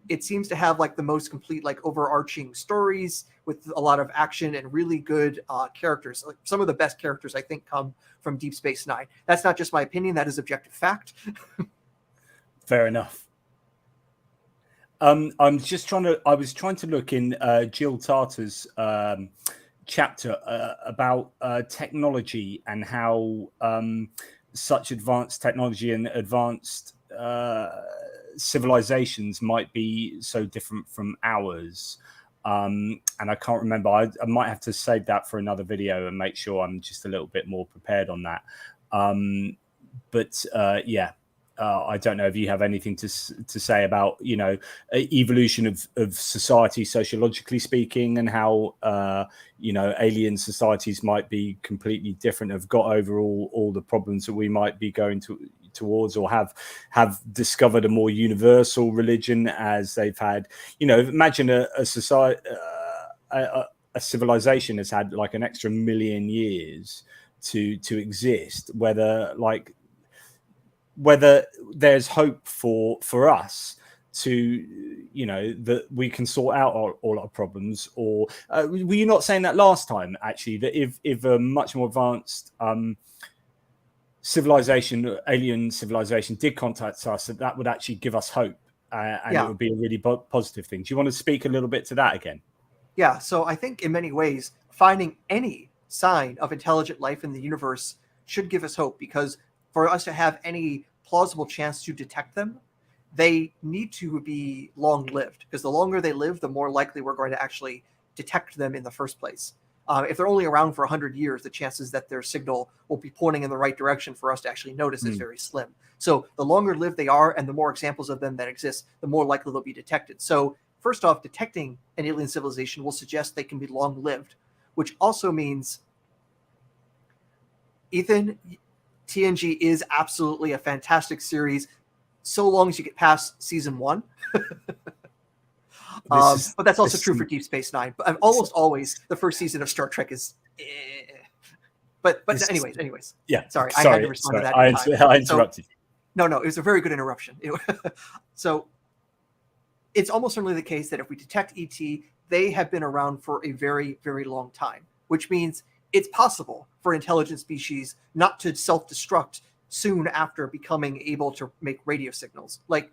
It seems to have like the most complete, like overarching stories with a lot of action and really good characters. Like some of the best characters I think come from Deep Space Nine. That's not just my opinion; that is objective fact. Fair enough. I was trying to look in Jill Tarter's chapter about technology and how such advanced technology and advanced civilizations might be so different from ours. And I can't remember. I might have to save that for another video and make sure I'm just a little bit more prepared on that. I don't know if you have anything to say about, evolution of society, sociologically speaking, and how, alien societies might be completely different, have got over all the problems that we might be going towards, or have discovered a more universal religion as they've had, imagine a society, a civilization has had like an extra million years to exist, whether there's hope for us to, that we can sort out all our problems, or were you not saying that last time, actually, that if a much more advanced alien civilization did contact us, that would actually give us hope, and it would be a really positive thing. Do you want to speak a little bit to that again? Yeah, so I think in many ways, finding any sign of intelligent life in the universe should give us hope, because for us to have any plausible chance to detect them, they need to be long-lived, because the longer they live, the more likely we're going to actually detect them in the first place. If they're only around for 100 years, the chances that their signal will be pointing in the right direction for us to actually notice is very slim. So the longer lived they are and the more examples of them that exist, the more likely they'll be detected. So first off, detecting an alien civilization will suggest they can be long-lived, which also means, Ethan, TNG is absolutely a fantastic series, so long as you get past season 1. But that's also true for Deep Space Nine. But almost always the first season of Star Trek is. But anyways. Yeah. Sorry, I had to respond to that. I interrupted. No, it was a very good interruption. So it's almost certainly the case that if we detect ET, they have been around for a very, very long time, which means it's possible for intelligent species not to self-destruct soon after becoming able to make radio signals. Like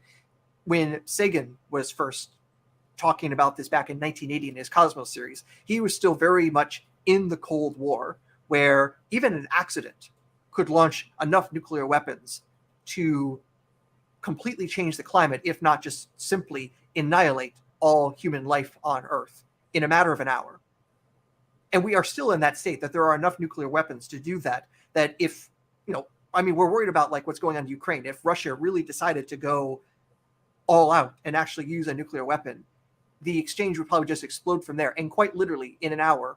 when Sagan was first talking about this back in 1980 in his Cosmos series, he was still very much in the Cold War, where even an accident could launch enough nuclear weapons to completely change the climate, if not just simply annihilate all human life on Earth in a matter of an hour. And we are still in that state, that there are enough nuclear weapons to do that, that if, I mean, we're worried about like what's going on in Ukraine. If Russia really decided to go all out and actually use a nuclear weapon, the exchange would probably just explode from there. And quite literally, in an hour,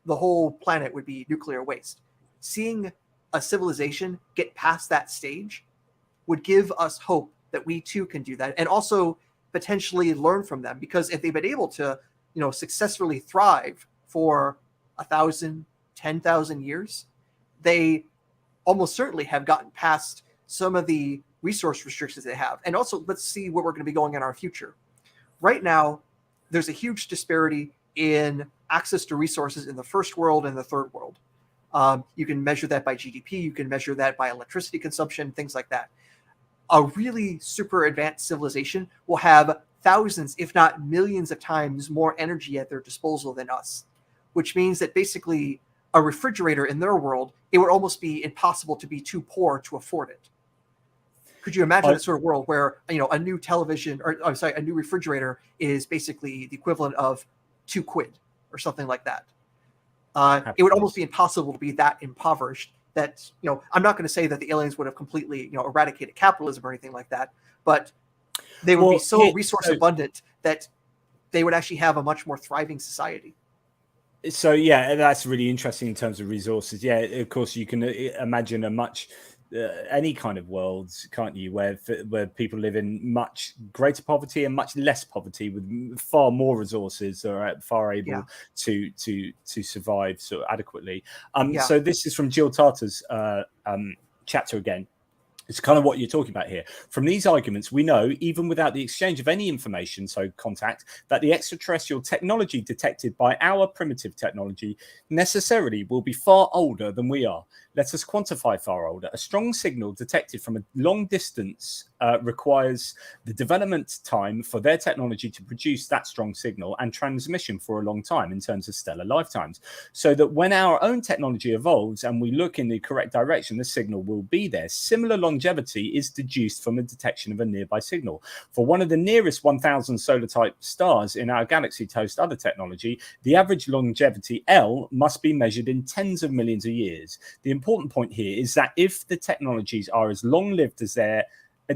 the whole planet would be nuclear waste. Seeing a civilization get past that stage would give us hope that we too can do that, and also potentially learn from them. Because if they've been able to, successfully thrive for 1,000, 10,000 years, they almost certainly have gotten past some of the resource restrictions they have. And also, let's see where we're going to be going in our future. Right now, there's a huge disparity in access to resources in the first world and the third world. You can measure that by GDP. You can measure that by electricity consumption, things like that. A really super advanced civilization will have thousands, if not millions of times more energy at their disposal than us, which means that basically a refrigerator in their world, it would almost be impossible to be too poor to afford it. Could you imagine that sort of world where, a new television, or I'm sorry, a new refrigerator is basically the equivalent of £2 or something like that? It would almost be impossible to be that impoverished. That, I'm not going to say that the aliens would have completely, eradicated capitalism or anything like that, but they would be so resource abundant that they would actually have a much more thriving society. So, yeah, that's really interesting in terms of resources. Yeah, of course, you can imagine a much any kind of world, can't you, where people live in much greater poverty and much less poverty with far more resources, or far able to survive so adequately. So this is from Jill Tarter's chapter again. It's kind of what you're talking about here. From these arguments, we know, even without the exchange of any information, so contact, that the extraterrestrial technology detected by our primitive technology necessarily will be far older than we are. Let us quantify far older. A strong signal detected from a long distance requires the development time for their technology to produce that strong signal and transmission for a long time in terms of stellar lifetimes. So that when our own technology evolves and we look in the correct direction, the signal will be there. Similar longevity is deduced from the detection of a nearby signal. For one of the nearest 1,000 solar type stars in our galaxy to host other technology, the average longevity L must be measured in tens of millions of years. The important point here is that if the technologies are as long-lived as their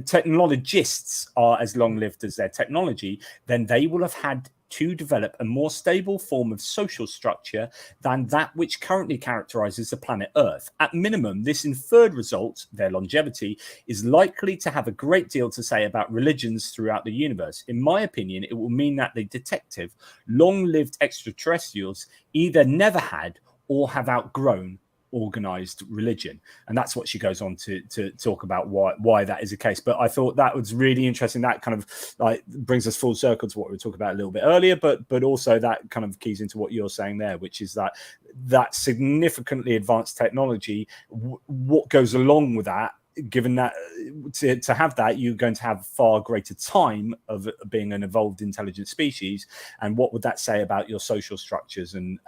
technologists are as long-lived as their technology, then they will have had to develop a more stable form of social structure than that which currently characterizes the planet Earth. At minimum, this inferred result, their longevity, is likely to have a great deal to say about religions throughout the universe. In my opinion, it will mean that the detective, long-lived extraterrestrials either never had or have outgrown organized religion. And that's what she goes on to talk about why that is the case. But I thought that was really interesting. That kind of like brings us full circle to what we were talking about a little bit earlier, but also that kind of keys into what you're saying there, which is that significantly advanced technology, what goes along with that, given that to have that, you're going to have far greater time of being an evolved intelligent species. And what would that say about your social structures and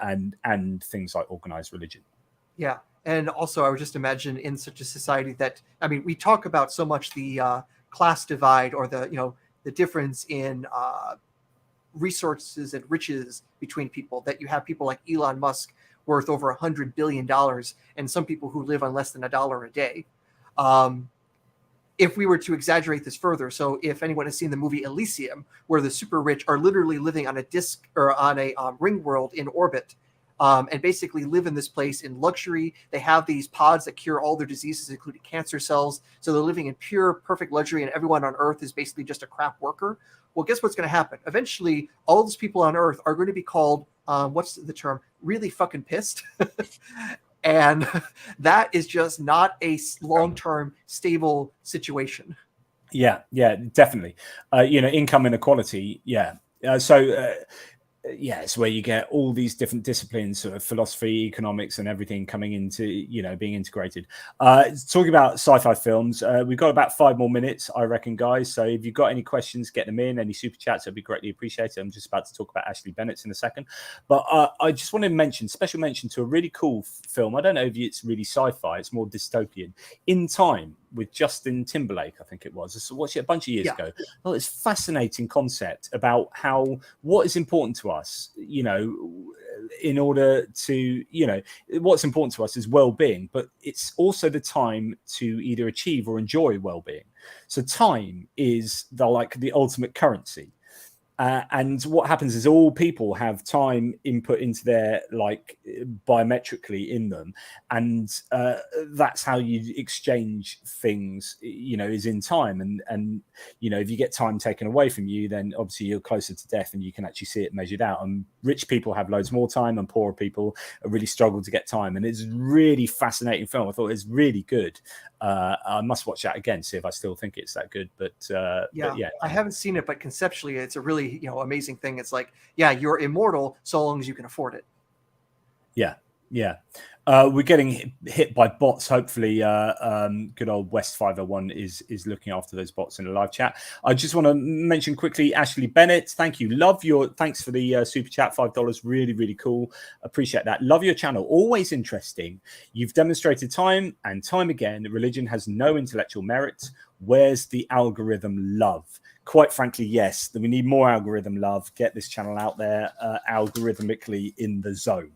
things like organized religion? Yeah. And also, I would just imagine in such a society that, I mean, we talk about so much the class divide, or the difference in resources and riches between people, that you have people like Elon Musk worth over $100 billion and some people who live on less than $1 a day. If we were to exaggerate this further, so if anyone has seen the movie Elysium, where the super rich are literally living on a disk or on a ring world in orbit, and basically live in this place in luxury. They have these pods that cure all their diseases, including cancer cells. So they're living in pure, perfect luxury, and everyone on Earth is basically just a crap worker. Well, guess what's going to happen? Eventually, all those people on Earth are going to be called, what's the term? Really fucking pissed. And that is just not a long-term stable situation. Yeah, definitely. Income inequality. Yeah. It's where you get all these different disciplines, sort of philosophy, economics, and everything coming into, being integrated. Talking about sci-fi films, we've got about 5 more minutes, I reckon, guys. So if you've got any questions, get them in. Any super chats, it'd be greatly appreciated. I'm just about to talk about Ashley Bennett's in a second. But I just want to special mention to a really cool film. I don't know if it's really sci-fi. It's more dystopian. In Time, with Justin Timberlake, I think it was. I watched it a bunch of years ago. Well, it's fascinating concept about what is important to us, in order to, what's important to us is well-being, but it's also the time to either achieve or enjoy well-being. So time is the ultimate currency. And what happens is all people have time input into their biometrically in them, and that's how you exchange things, is in time. And if you get time taken away from you, then obviously you're closer to death, and you can actually see it measured out. And rich people have loads more time, and poorer people really struggle to get time. And it's a really fascinating film. I thought it was really good. I must watch that again, see if I still think it's that good. But yeah, I haven't seen it, but conceptually, it's a really amazing thing. It's like, yeah, you're immortal so long as you can afford it. Yeah. We're getting hit by bots. Hopefully, good old West 501 is looking after those bots in the live chat. I just want to mention quickly, Ashley Bennett, thank you. Thanks for the super chat, $5. Really, really cool. Appreciate that. Love your channel. Always interesting. You've demonstrated time and time again, religion has no intellectual merit. Where's the algorithm love? Quite frankly, yes. We need more algorithm love. Get this channel out there algorithmically in the zone.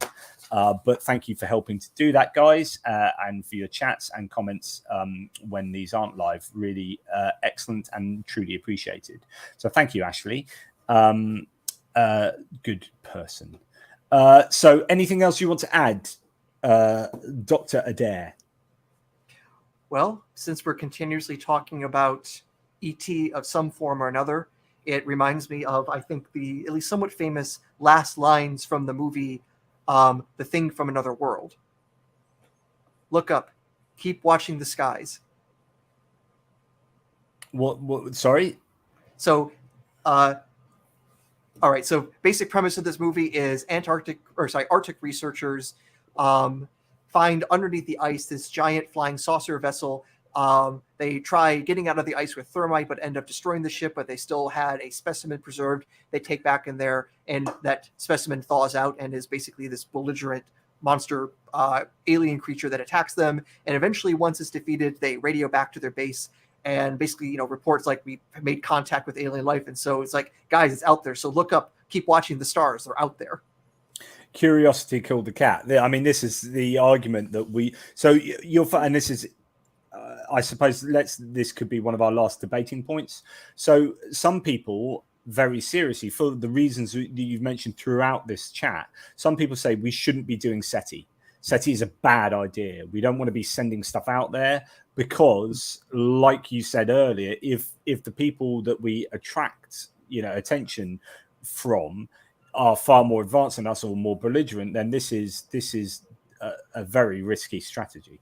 But thank you for helping to do that, guys, and for your chats and comments when these aren't live. Really excellent and truly appreciated. So thank you, Ashley. Good person. So anything else you want to add, Dr. Adair? Well, since we're continuously talking about ET of some form or another, it reminds me of, I think, the at least somewhat famous last lines from the movie The Thing from Another World. Look up, keep watching the skies. What sorry? So all right, so basic premise of this movie is Arctic researchers find underneath the ice this giant flying saucer vessel. They try getting out of the ice with thermite, but end up destroying the ship, but they still had a specimen preserved. They take back in there, and that specimen thaws out and is basically this belligerent monster alien creature that attacks them. And eventually, once it's defeated, they radio back to their base and basically, reports like, we made contact with alien life. And so it's like, guys, it's out there. So look up, keep watching the stars. They're out there. Curiosity killed the cat. I mean, this is the argument that and this is, I suppose, this could be one of our last debating points. So some people, very seriously, for the reasons that you've mentioned throughout this chat, some people say we shouldn't be doing SETI. SETI is a bad idea. We don't want to be sending stuff out there because, like you said earlier, if the people that we attract, attention from are far more advanced than us or more belligerent, then this is a very risky strategy.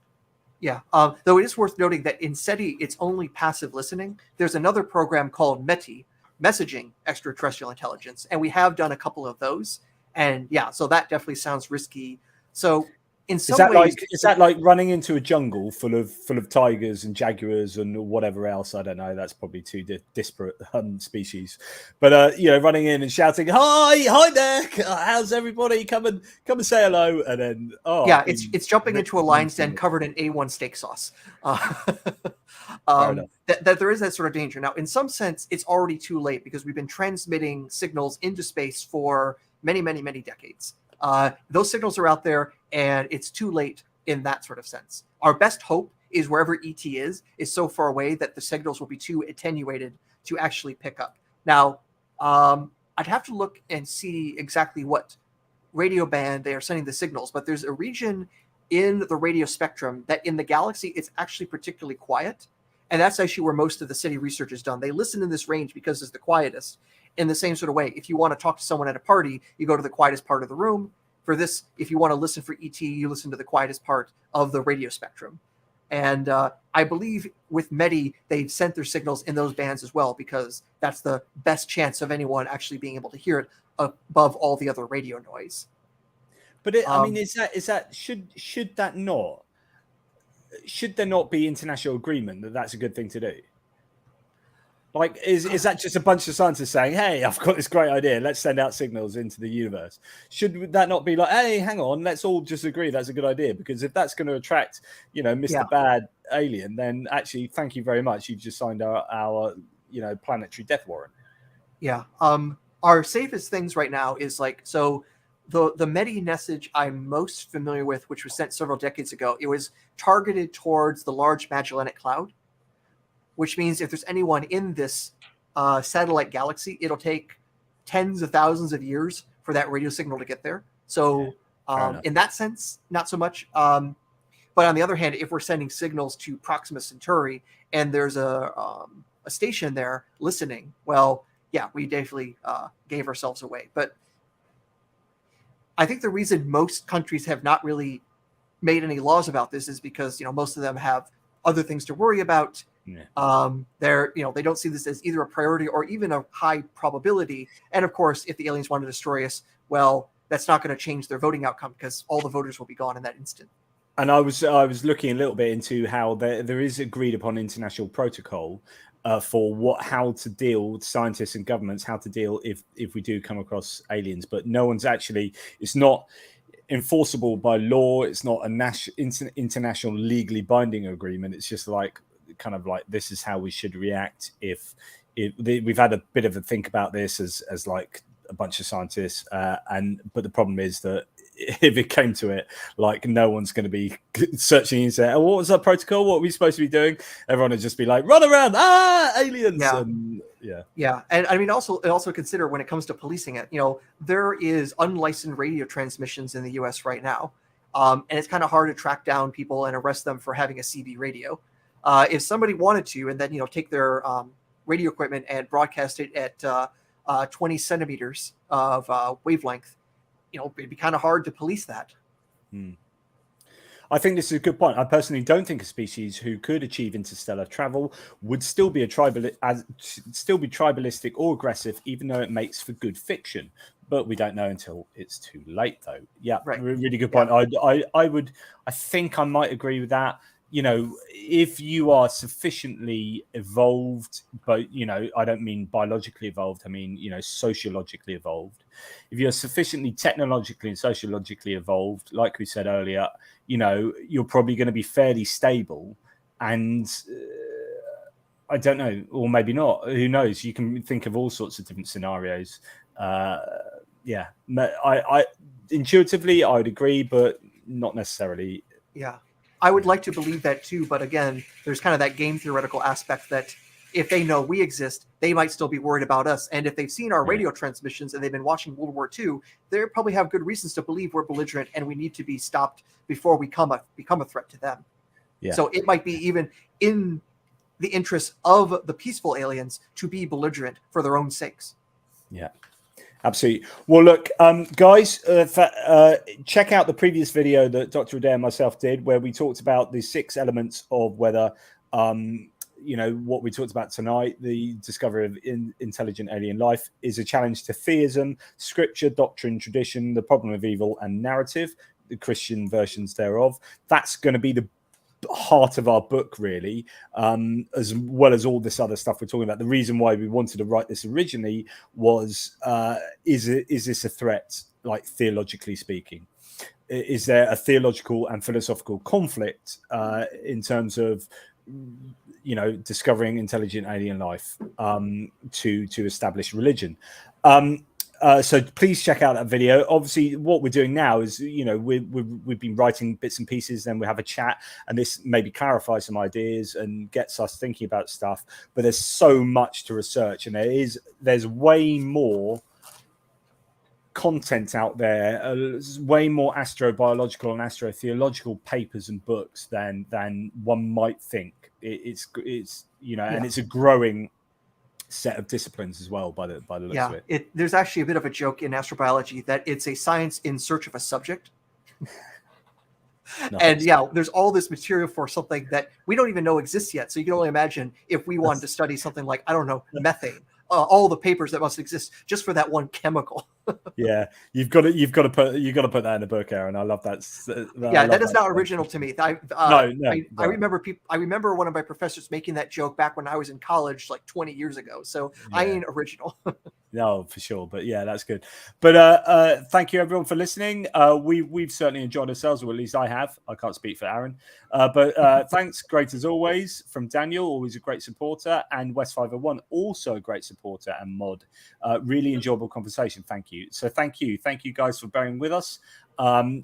Yeah, though it is worth noting that in SETI, it's only passive listening. There's another program called METI, Messaging Extraterrestrial Intelligence, and we have done a couple of those. And yeah, so that definitely sounds risky. So in some ways, is that like running into a jungle full of tigers and jaguars and whatever else? I don't know. That's probably two disparate species. But running in and shouting, "Hi there! How's everybody? Come and say hello!" And then it's jumping into a lion's den covered in A1 steak sauce. That there is that sort of danger. Now, in some sense, it's already too late because we've been transmitting signals into space for many, many, many decades. Those signals are out there, and it's too late in that sort of sense. Our best hope is wherever ET is so far away that the signals will be too attenuated to actually pick up. Now, I'd have to look and see exactly what radio band they are sending the signals, but there's a region in the radio spectrum that in the galaxy, it's actually particularly quiet. And that's actually where most of the SETI research is done. They listen in this range because it's the quietest. In the same sort of way, if you want to talk to someone at a party, you go to the quietest part of the room. For this, if you want to listen for ET, you listen to the quietest part of the radio spectrum. And I believe with METI, they've sent their signals in those bands as well, because that's the best chance of anyone actually being able to hear it above all the other radio noise. But I mean, should there not be international agreement that that's a good thing to do? Like, is that just a bunch of scientists saying, "Hey, I've got this great idea. Let's send out signals into the universe"? Should that not be like, "Hey, hang on, let's all just agree that's a good idea"? Because if that's going to attract, Mr. Bad Alien, then actually, thank you very much. You've just signed our planetary death warrant. Yeah. Our safest things right now is the METI message I'm most familiar with, which was sent several decades ago, it was targeted towards the Large Magellanic Cloud, which means if there's anyone in this satellite galaxy, it'll take tens of thousands of years for that radio signal to get there. So in that sense, not so much. But on the other hand, if we're sending signals to Proxima Centauri and there's a station there listening, well, yeah, we definitely gave ourselves away. But I think the reason most countries have not really made any laws about this is because, most of them have other things to worry about. Yeah. They don't see this as either a priority or even a high probability. And of course, if the aliens want to destroy us, well, that's not going to change their voting outcome because all the voters will be gone in that instant. And I was looking a little bit into how there is agreed upon international protocol for how to deal with scientists and governments, how to deal if we do come across aliens, but no one's actually, it's not enforceable by law. It's not a international legally binding agreement. It's just kind of like this is how we should react if we've had a bit of a think about this as like a bunch of scientists, but the problem is that if it came to it, no one's going to be searching and say, "Oh, what was our protocol? What are we supposed to be doing?" Everyone would just be like, "Run around, aliens!" Yeah. And I mean, also consider when it comes to policing it. There is unlicensed radio transmissions in the U.S. right now, and it's kind of hard to track down people and arrest them for having a CB radio. If somebody wanted to, and then take their radio equipment and broadcast it at 20 centimeters of wavelength. It'd be kind of hard to police that. I think this is a good point. I personally don't think a species who could achieve interstellar travel would still be tribalistic or aggressive, even though it makes for good fiction. But we don't know until it's too late, though. Yeah, right. Really good point. Yeah. I think I might agree with that. If you are sufficiently evolved, but, I don't mean biologically evolved, I mean, sociologically evolved. If you're sufficiently technologically and sociologically evolved, like we said earlier, you're probably going to be fairly stable. And I don't know, or maybe not. Who knows? You can think of all sorts of different scenarios. Yeah, I intuitively, I would agree, but not necessarily. Yeah. I would like to believe that too, but again, there's kind of that game theoretical aspect that if they know we exist, they might still be worried about us. And if they've seen our radio transmissions and they've been watching World War II, they probably have good reasons to believe we're belligerent and we need to be stopped before we become a threat to them. Yeah. So it might be even in the interest of the peaceful aliens to be belligerent for their own sakes. Yeah. Absolutely. Well, look, guys, check out the previous video that Dr. Adair and myself did, where we talked about the 6 elements of whether, what we talked about tonight, the discovery of intelligent alien life is a challenge to theism, scripture, doctrine, tradition, the problem of evil, and narrative, the Christian versions thereof. That's going to be the heart of our book, really, as well as all this other stuff we're talking about. The reason why we wanted to write this originally was is this a threat, like theologically speaking? Is there a theological and philosophical conflict in terms of discovering intelligent alien life to establish religion? So please check out that video. Obviously, what we're doing now is, we've been writing bits and pieces, then we have a chat, and this maybe clarifies some ideas and gets us thinking about stuff. But there's so much to research, and there's way more content out there, way more astrobiological and astrotheological papers and books than one might think. It's and it's a growing set of disciplines as well by the looks of it. There's actually a bit of a joke in astrobiology that it's a science in search of a subject. And there's all this material for something that we don't even know exists yet. So you can only imagine if we wanted to study something like, I don't know, methane, all the papers that must exist just for that one chemical. Yeah, you've got to put that in the book, Aaron. I love that. That is not original to me. I remember one of my professors making that joke back when I was in college, like 20 years ago. So I ain't original. No, for sure. But yeah, that's good. But thank you everyone for listening. We've certainly enjoyed ourselves, or at least I have. I can't speak for Aaron. But thanks, great as always, from Daniel, always a great supporter, and West 501, also a great supporter and mod. Really enjoyable conversation. Thank you. So thank you guys for bearing with us.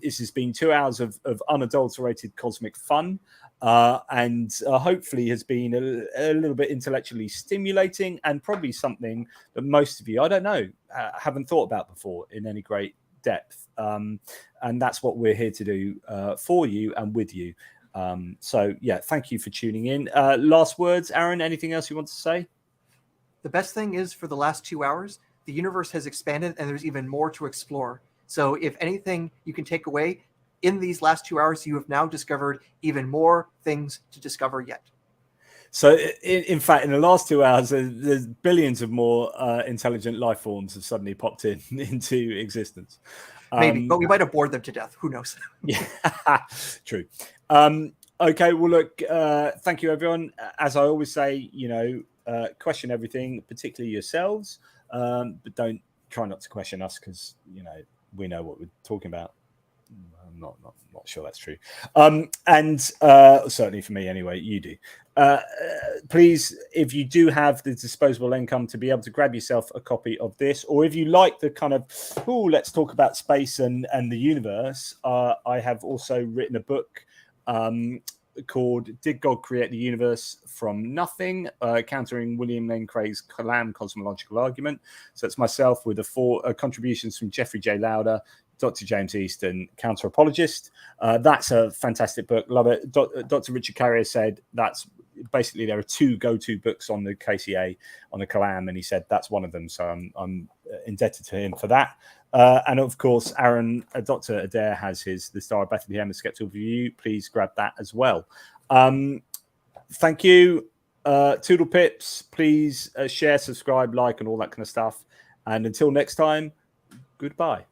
This has been 2 hours of unadulterated cosmic fun. And hopefully has been a little bit intellectually stimulating, and probably something that most of you, I don't know, haven't thought about before in any great depth. And that's what we're here to do for you and with you. So yeah, thank you for tuning in. Last words, Aaron, anything else you want to say? The best thing is, for the last 2 hours, the universe has expanded and there's even more to explore. So if anything you can take away, in these last 2 hours, you have now discovered even more things to discover yet. So, in fact, in the last 2 hours, there's billions of more intelligent life forms have suddenly popped into existence. Maybe, but we might have bored them to death. Who knows? Yeah, true. Okay, well, look, thank you, everyone. As I always say, question everything, particularly yourselves, but don't try not to question us, because, we know what we're talking about. I'm not sure that's true. And certainly for me anyway, you do. Please, if you do have the disposable income to be able to grab yourself a copy of this, or if you like the kind of, let's talk about space and the universe, I have also written a book called Did God Create the Universe from Nothing? Countering William Lane Craig's Kalam cosmological argument. So it's myself with the 4 contributions from Jeffrey J. Lauder, Dr. James Easton, counter apologist. That's a fantastic book. Love it. Dr. Richard Carrier said that's basically there are 2 go-to books on the KCA, on the Kalam, and he said that's one of them. So I'm indebted to him for that. And of course, Aaron, Dr. Adair has his The Star of Bethlehem, A Skeptical View. Please grab that as well. Thank you. Toodle pips. Please share, subscribe, like, and all that kind of stuff. And until next time, goodbye.